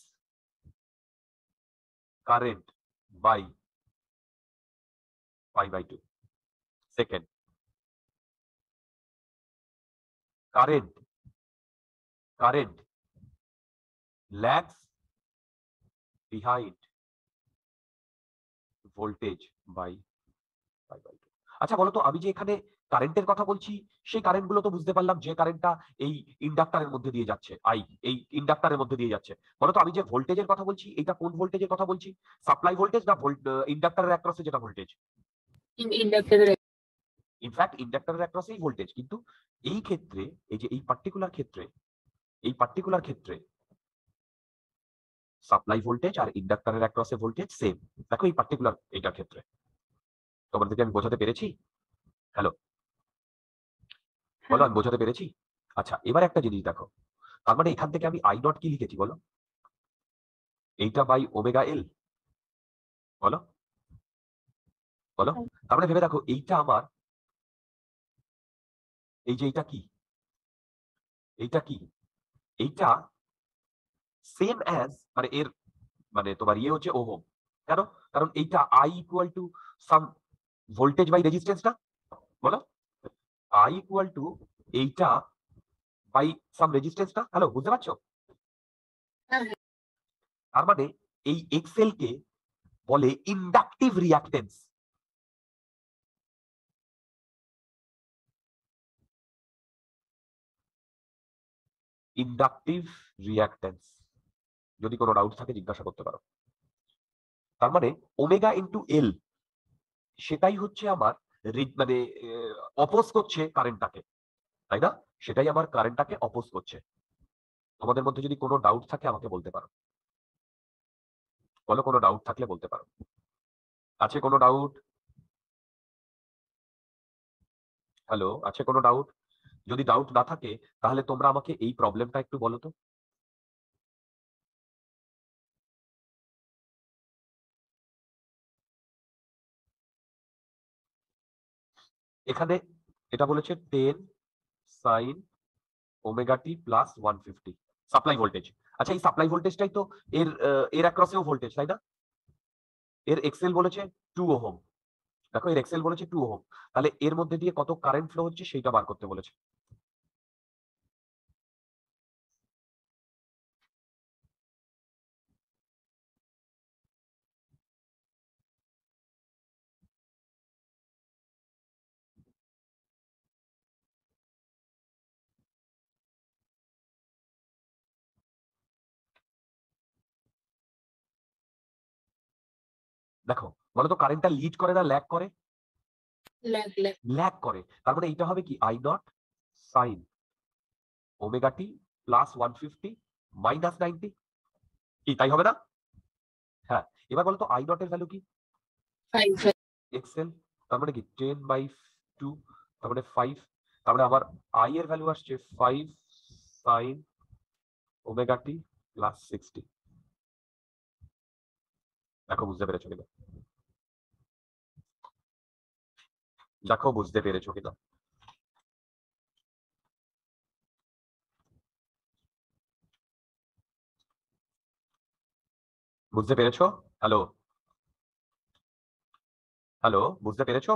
current by π/2। Second, current lags behind voltage by π/2। আচ্ছা বলো তো, আমি যে এখানে কারেন্টের কথা বলছি সেই কারেন্ট গুলো তো বুঝতে পারলাম যে কারেন্টটা এই ইন্ডাক্টরের মধ্যে দিয়ে যাচ্ছে, এই ইন্ডাক্টরের মধ্যে দিয়ে যাচ্ছে। বলো তো আমি যে ভোল্টেজের কথা বলছি এটা কোন ভোল্টেজের কথা বলছি? সাপ্লাই ভোল্টেজ না ইন্ডাক্টরের অ্যাক্রসে যেটা ভোল্টেজ? ইন্ডাক্টরের ইনফ্যাক্ট ইন্ডাক্টরের অ্যাক্রসেই ভোল্টেজ, কিন্তু এই ক্ষেত্রে এই যে এই পার্টিকুলার ক্ষেত্রে সাপ্লাই ভোল্টেজ আর ইন্ডাক্টরের অ্যাক্রসে ভোল্টেজ সেম। দেখো এই পার্টিকুলার এইটার ক্ষেত্রে তোমাদেরকে আমি বোঝাতে পেরেছি? হ্যালো, বলো আমি বোঝাতে পেরেছি? আচ্ছা এবার একটা জিনিস দেখো, তার মানে এখান থেকে আমি আই নট কি লিখেছি বলো? এইটা বাই ওমেগা এল। বলো বলো, তার মানে ভেবে দেখো এইটা আমার, এই যে এইটা কি, এইটা সেম অ্যাজ, মানে এর মানে তোমার ইয়ে হচ্ছে ওহম। কেন? কারণ এইটা I equal to some voltage by resistance না? বলো, আই ইকুয়াল টু এইটা বাই সাম রেজিস্ট্যান্স না? হ্যালো, বুঝতে পারছো? তার মানে এই এক্সেল কে বলে ইন্ডাকটিভ রিঅ্যাক্টেন্স। ইন্ডাকটিভ রিঅ্যাক্টেন্স, যদি কোনো ডাউট থাকে জিজ্ঞাসা করতে পারো। তার মানে ওমেগা ইন্টু এল সেটাই হচ্ছে আমার মানে অপোজ করছে কারেন্টটাকে, তাই না? সেটাই আমার কারেন্টটাকে অপোজ করছে। তোমাদের মধ্যে যদি কোনো ডাউট থাকে আমাকে বলতে পারো, বলো কোনো ডাউট থাকলে বলতে পারো। আছে কোনো ডাউট? হ্যালো, আছে কোনো ডাউট? যদি ডাউট না থাকে তাহলে তোমরা আমাকে এই প্রবলেমটা একটু বলো তো। এখানে এটা বলেছে 10 sin omega t plus 150 supply voltage. আচ্ছা এই সাপ্লাই ভোল্টেজটাই তো এর অ্যাক্রসেও ভোল্টেজ, তাই না? এর এক্সেল বলেছে 2 ওহম। দেখো এর এক্সেল বলেছে 2 ওহম, তাহলে এর মধ্যে দিয়ে কত কারেন্ট ফ্লো হচ্ছে সেইটা বার করতে বলেছে। দেখো বলো তো কারেন্টটা লিড করে না ল্যাগ করে? ল্যাগ করে। তার মানে এইটা হবে কি I not sine omega t plus 150 minus 90, কি তাই হবে না? হ্যাঁ, এবার বলো তো আই নট এর ভ্যালু কি? 5 এক্সেল, তার মানে কি 10/2, তার মানে 5। তার মানে আমার আই এর ভ্যালু আসছে 5 সাইন ওমেগা টি প্লাস 60। দেখো বুঝতে পেরেছো কিনা? দেখো বুঝতে পেরেছো কিনা? বুঝতে পেরেছো? হ্যালো হ্যালো, বুঝতে পেরেছো?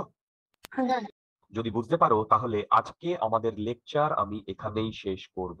যদি বুঝতে পারো তাহলে আজকে আমাদের লেকচার আমি এখানেই শেষ করব।